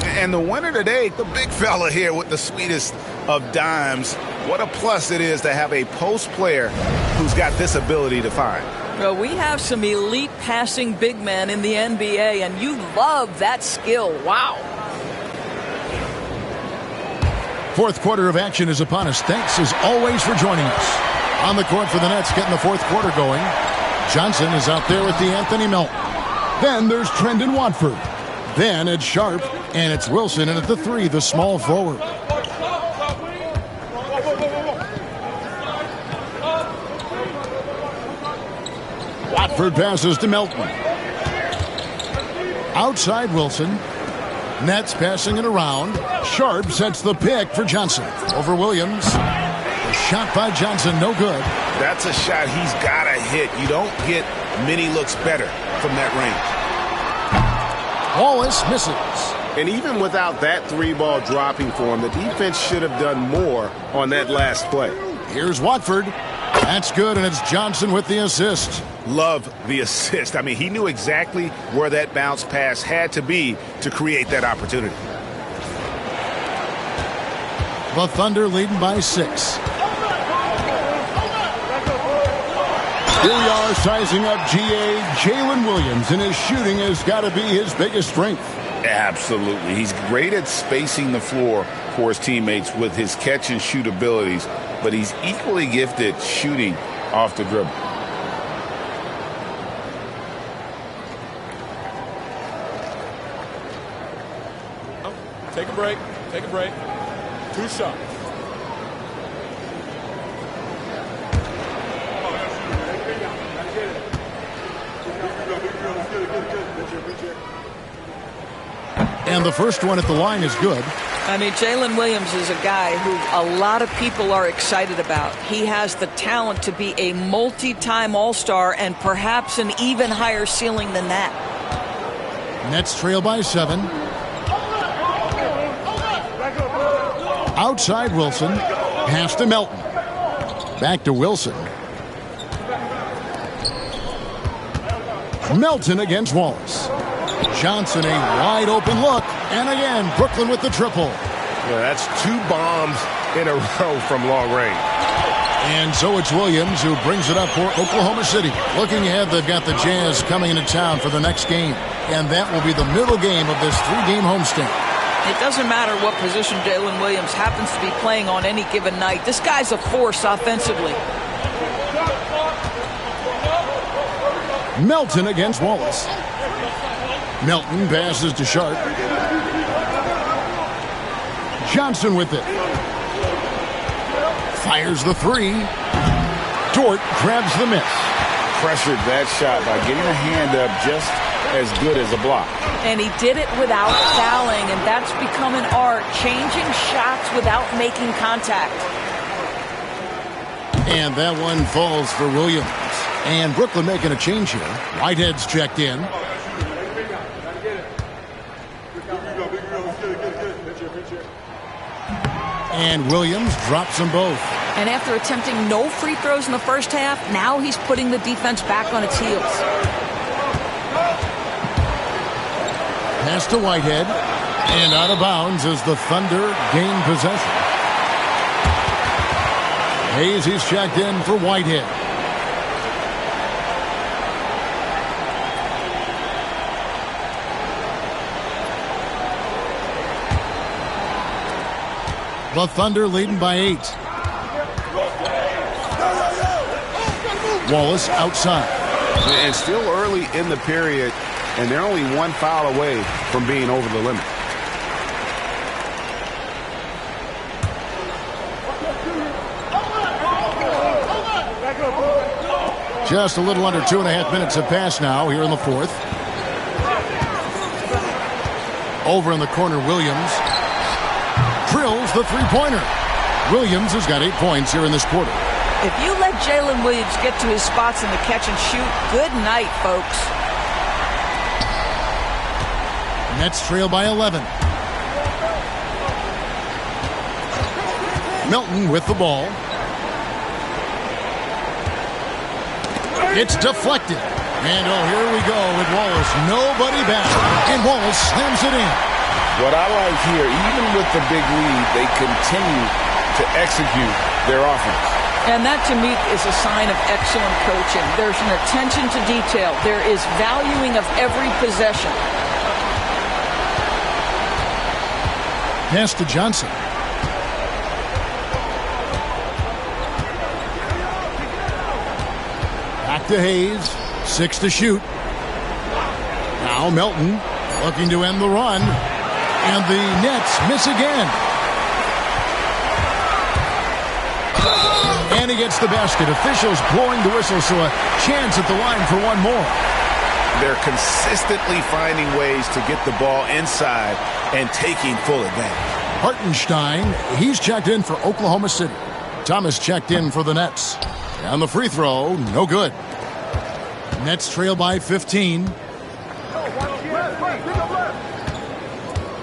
And the winner today, the big fella here with the sweetest of dimes. What a plus it is to have a post player who's got this ability to find. Well, we have some elite passing big men in the NBA, and you love that skill. Wow. Fourth quarter of action is upon us. Thanks as always for joining us. On the court for the Nets, getting the fourth quarter going. Johnson is out there with the Anthony Melton. Then there's Trendon Watford. Then it's Sharp, and it's Wilson, and at the 3, the small forward. Watford passes to Melton. Outside Wilson. Nets passing it around. Sharp sets the pick for Johnson. Over Williams. A shot by Johnson, no good. That's a shot he's got to hit. You don't get many looks better from that range. Wallace misses. And even without that 3-ball dropping for him, the defense should have done more on that last play. Here's Watford. That's good, and it's Johnson with the assist. Love the assist. I mean, he knew exactly where that bounce pass had to be to create that opportunity. The Thunder leading by 6. Here we are sizing up GA Jalen Williams, and his shooting has got to be his biggest strength. Absolutely. He's great at spacing the floor for his teammates with his catch and shoot abilities, but he's equally gifted shooting off the dribble. Take a break. Take a break. 2 shots. And the first one at the line is good. I mean, Jalen Williams is a guy who a lot of people are excited about. He has the talent to be a multi-time All-Star and perhaps an even higher ceiling than that. Nets trail by 7. Outside Wilson. Pass to Melton. Back to Wilson. Melton against Wallace. Johnson, a wide open look. And again, Brooklyn with the triple. Yeah, that's 2 bombs in a row from long range. And so it's Williams who brings it up for Oklahoma City. Looking ahead, they've got the Jazz coming into town for the next game. And that will be the middle game of this 3-game homestand. It doesn't matter what position Jalen Williams happens to be playing on any given night. This guy's a force offensively. Melton against Wallace. Melton passes to Sharp. Johnson with it. Fires the 3. Dort grabs the miss. Pressured that shot by getting a hand up just as good as a block. And he did it without fouling, and that's become an art, changing shots without making contact. And that one falls for Williams. And Brooklyn making a change here. Whitehead's checked in. And Williams drops them both. And after attempting no free throws in the first half, now he's putting the defense back on its heels. Pass to Whitehead. And out of bounds as the Thunder gain possession. Hayes, he's checked in for Whitehead. The Thunder leading by 8. Wallace outside. And still early in the period, and they're only 1 foul away from being over the limit. Just a little under 2.5 minutes have passed now here in the fourth. Over in the corner, Williams drills the 3-pointer. Williams has got 8 points here in this quarter. If you let Jalen Williams get to his spots in the catch and shoot, good night, folks. Nets trail by 11. Melton with the ball. It's deflected. And oh, here we go with Wallace. Nobody back. And Wallace slams it in. What I like here, even with the big lead, they continue to execute their offense. And that, to me, is a sign of excellent coaching. There's an attention to detail. There is valuing of every possession. Pass to Johnson. Back to Hayes. 6 to shoot. Now Melton looking to end the run. And the Nets miss again. And he gets the basket. Officials blowing the whistle, so a chance at the line for one more. They're consistently finding ways to get the ball inside and taking full advantage. Hartenstein, he's checked in for Oklahoma City. Thomas checked in for the Nets. And the free throw, no good. Nets trail by 15.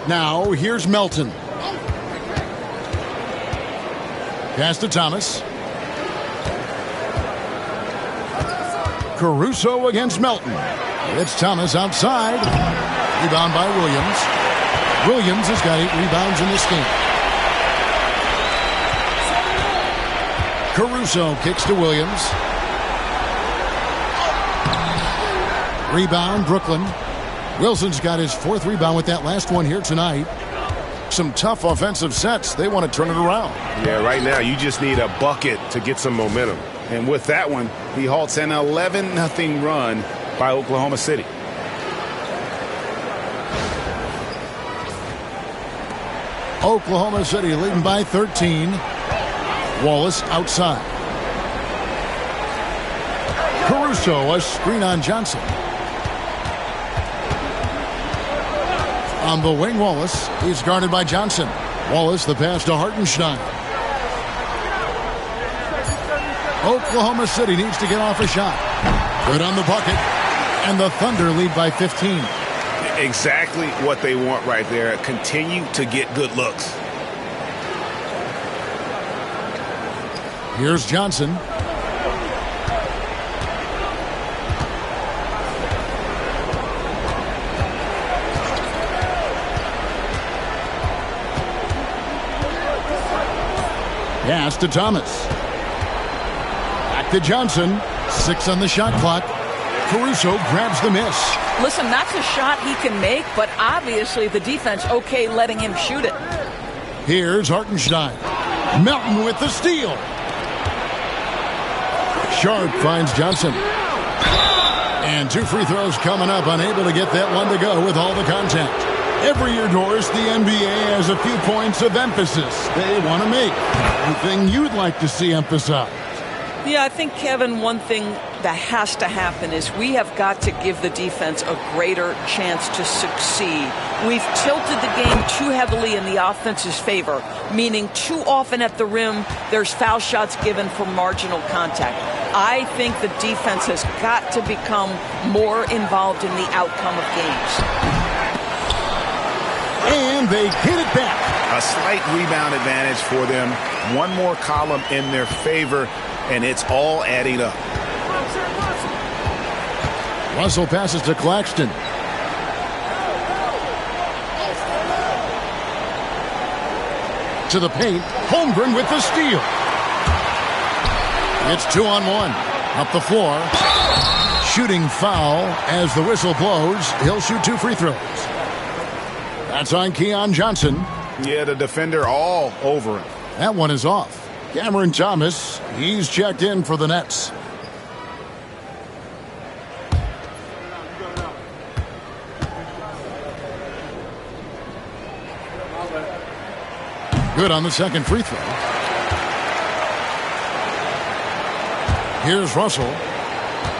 Now, here's Melton. Pass to Thomas. Caruso against Melton. It's Thomas outside. Rebound by Williams. Williams has got 8 rebounds in this game. Caruso kicks to Williams. Rebound, Brooklyn. Wilson's got his 4th rebound with that last one here tonight. Some tough offensive sets. They want to turn it around. Yeah, right now you just need a bucket to get some momentum. And with that one, he halts an 11-0 run by Oklahoma City. Oklahoma City leading by 13. Wallace outside. Caruso, a screen on Johnson. On the wing, Wallace. He's guarded by Johnson. Wallace, the pass to Hartenstein. Oklahoma City needs to get off a shot. Good on the bucket. And the Thunder lead by 15. Exactly what they want right there. Continue to get good looks. Here's Johnson. Pass to Thomas. Back to Johnson. 6 on the shot clock. Caruso grabs the miss. Listen, that's a shot he can make, but obviously the defense okay letting him shoot it. Here's Hartenstein. Melton with the steal. Sharp finds Johnson. And 2 free throws coming up, unable to get that one to go with all the contact. Every year, Doris, the NBA has a few points of emphasis they want to make. Anything you'd like to see emphasized? Yeah, I think, Kevin, one thing that has to happen is we have got to give the defense a greater chance to succeed. We've tilted the game too heavily in the offense's favor, meaning too often at the rim, there's foul shots given for marginal contact. I think the defense has got to become more involved in the outcome of games. And they get it back. A slight rebound advantage for them. One more column in their favor, and it's all adding up. Russell passes to Claxton. To the paint. Holmgren with the steal. It's 2-on-1. Up the floor. Shooting foul as the whistle blows. He'll shoot 2 free throws. That's on Keon Johnson. Yeah, the defender all over him. That one is off. Cameron Thomas, he's checked in for the Nets. Good on the second free throw. Here's Russell.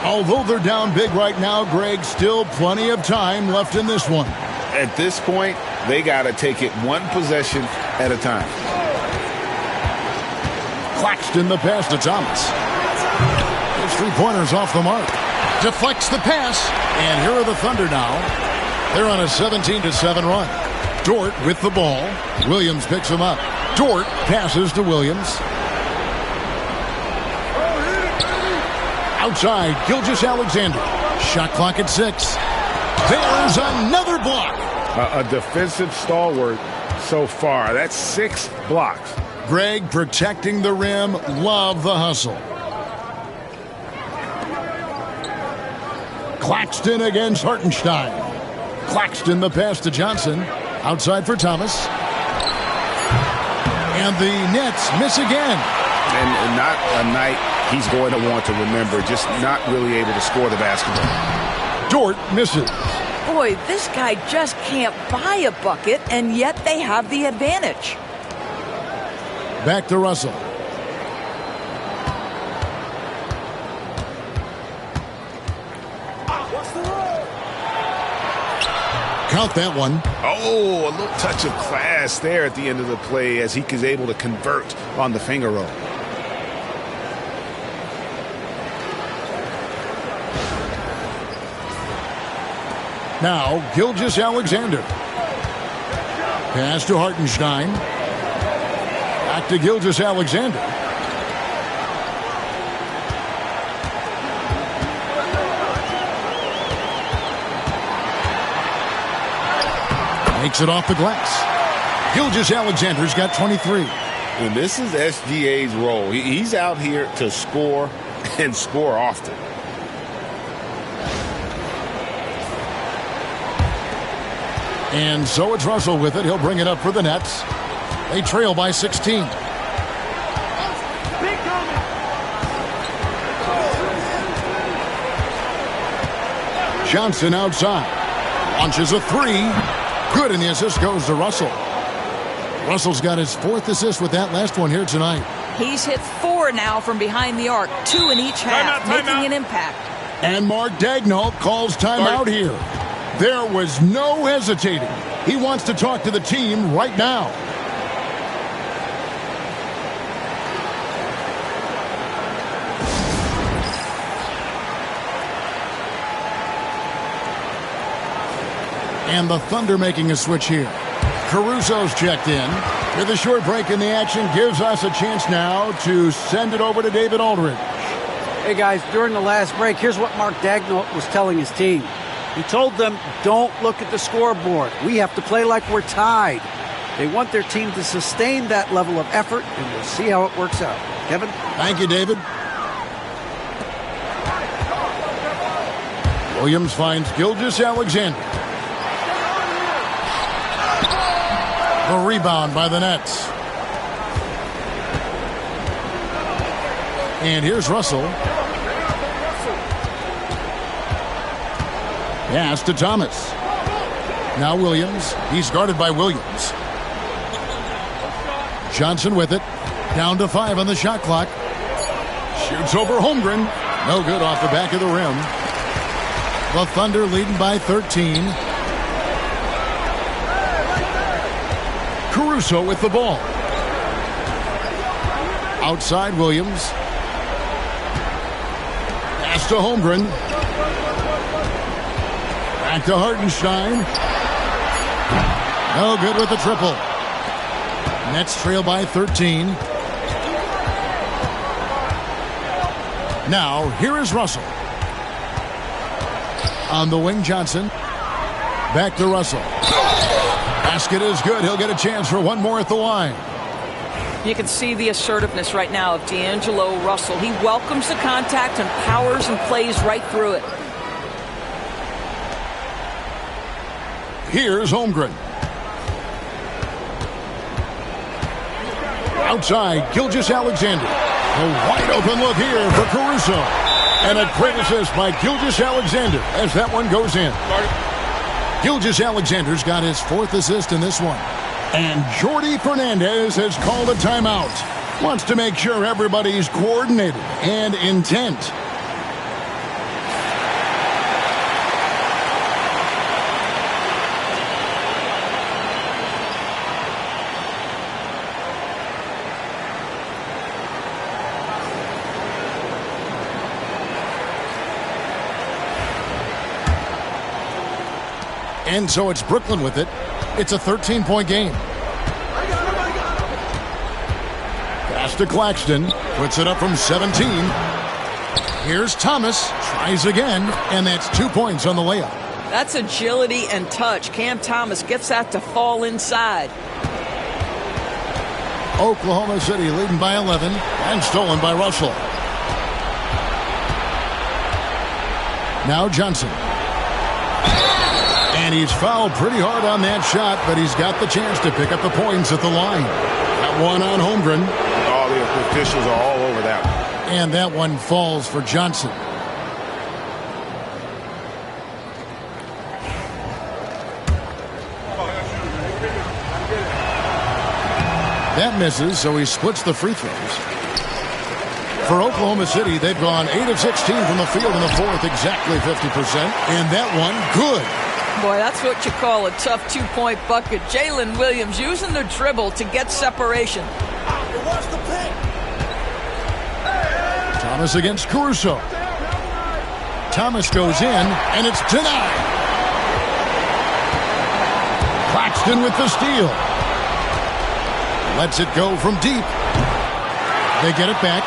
Although they're down big right now, Greg, still plenty of time left in this one. At this point, they got to take it one possession at a time. Claxton the pass to Thomas. His 3-pointers off the mark. Deflects the pass. And here are the Thunder now. They're on a 17-7 run. Dort with the ball. Williams picks him up. Dort passes to Williams. Outside, Gilgeous-Alexander. Shot clock at 6. There's another block. a defensive stalwart so far. That's 6 blocks. Greg protecting the rim. Love the hustle. Claxton against Hartenstein. Claxton the pass to Johnson. Outside for Thomas. And the Nets miss again. And not a night he's going to want to remember. Just not really able to score the basketball. Dort misses. Boy, this guy just can't buy a bucket, and yet they have the advantage. Back to Russell. Count that one. Oh, a little touch of class there at the end of the play as he is able to convert on the finger roll. Now, Gilgeous-Alexander. Pass to Hartenstein. Back to Gilgeous-Alexander. Makes it off the glass. Gilgeous-Alexander's got 23. And this is SGA's role. He's out here to score and score often. And so it's Russell with it. He'll bring it up for the Nets. They trail by 16. Johnson outside. Launches a three. Good, and the assist goes to Russell. Russell's got his 4th assist with that last one here tonight. He's hit 4 now from behind the arc, 2 in each half, making an impact. And Mark Daigneault calls timeout here. There was no hesitating. He wants to talk to the team right now. And the Thunder making a switch here. Caruso's checked in. With a short break in the action, gives us a chance now to send it over to David Aldridge. Hey, guys, during the last break, here's what Mark Daigneault was telling his team. He told them, don't look at the scoreboard. We have to play like we're tied. They want their team to sustain that level of effort, and we'll see how it works out. Kevin? Thank you, David. Williams finds Gilgeous-Alexander. The rebound by the Nets. And here's Russell. Pass to Thomas. Now Williams. He's guarded by Williams. Johnson with it. Down to 5 on the shot clock. Shoots over Holmgren. No good off the back of the rim. The Thunder leading by 13. Caruso with the ball. Outside Williams. Pass to Holmgren. Back to Hartenstein. No good with the triple. Nets trail by 13. Now, here is Russell. On the wing, Johnson. Back to Russell. Basket is good. He'll get a chance for one more at the line. You can see the assertiveness right now of D'Angelo Russell. He welcomes the contact and powers and plays right through it. Here's Holmgren. Outside, Gilgeous-Alexander. A wide open look here for Caruso. And a great assist by Gilgeous-Alexander as that one goes in. Gilgeous-Alexander's got his 4th assist in this one. And Jordi Fernandez has called a timeout. Wants to make sure everybody's coordinated and intent. And so it's Brooklyn with it. It's a 13-point game. Pass to Claxton. Puts it up from 17. Here's Thomas. Tries again. And that's 2 points on the layup. That's agility and touch. Cam Thomas gets that to fall inside. Oklahoma City leading by 11 and stolen by Russell. Now Johnson. And he's fouled pretty hard on that shot, but he's got the chance to pick up the points at the line. That one on Holmgren. All the officials are all over that one. And that one falls for Johnson. That misses, so he splits the free throws. For Oklahoma City, they've gone 8 of 16 from the field in the fourth, exactly 50%. And that one, good. Boy, that's what you call a tough two-point bucket. Jalen Williams using the dribble to get separation. Thomas against Caruso. Thomas goes in, and it's denied. Claxton with the steal. Lets it go from deep. They get it back.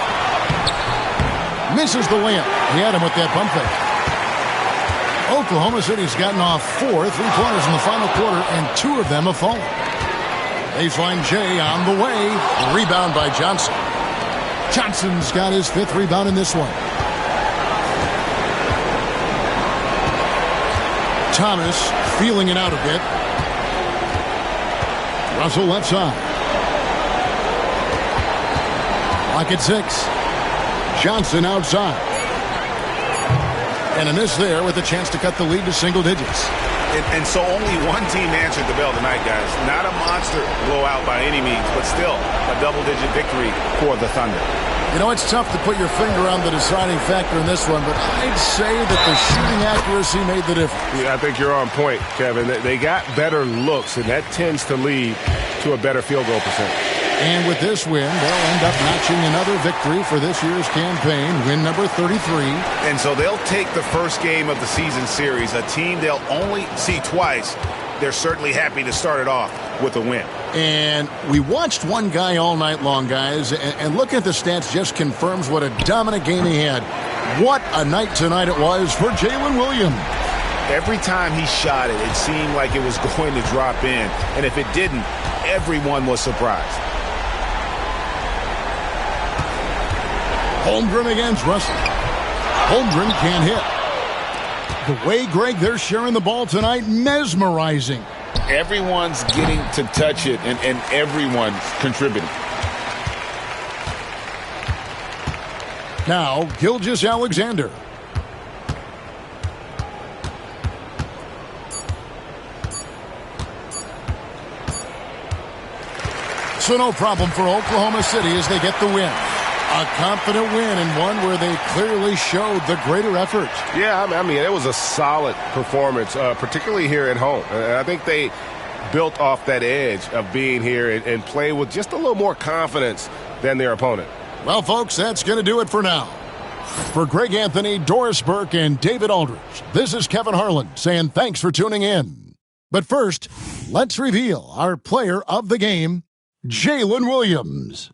Misses the layup. He had him with that pump fake. Oklahoma City's gotten off 4 3-pointers in the final quarter, and 2 of them have fallen. Baseline Jay on the way. Rebound by Johnson. Johnson's got his 5th rebound in this one. Thomas feeling it out a bit. Russell left side. Lock at 6. Johnson outside. And a miss there with a chance to cut the lead to single digits. And so only one team answered the bell tonight, guys. Not a monster blowout by any means, but still a double-digit victory for the Thunder. You know, it's tough to put your finger on the deciding factor in this one, but I'd say that the shooting accuracy made the difference. Yeah, I think you're on point, Kevin. They got better looks, and that tends to lead to a better field goal percentage. And with this win, they'll end up notching another victory for this year's campaign, win number 33. And so they'll take the first game of the season series, a team they'll only see twice. They're certainly happy to start it off with a win. And we watched one guy all night long, guys, and looking at the stats just confirms what a dominant game he had. What a night tonight it was for Jalen Williams. Every time he shot it, it seemed like it was going to drop in. And if it didn't, everyone was surprised. Holmgren against Russell. Holmgren can't hit. The way, Greg, they're sharing the ball tonight, mesmerizing. Everyone's getting to touch it, and everyone's contributing. Now, Gilgeous-Alexander. So no problem for Oklahoma City as they get the win. A confident win, and one where they clearly showed the greater effort. Yeah, I mean, it was a solid performance, particularly here at home. I think they built off that edge of being here and play with just a little more confidence than their opponent. Well, folks, that's going to do it for now. For Greg Anthony, Doris Burke, and David Aldridge, this is Kevin Harlan saying thanks for tuning in. But first, let's reveal our player of the game, Jalen Williams.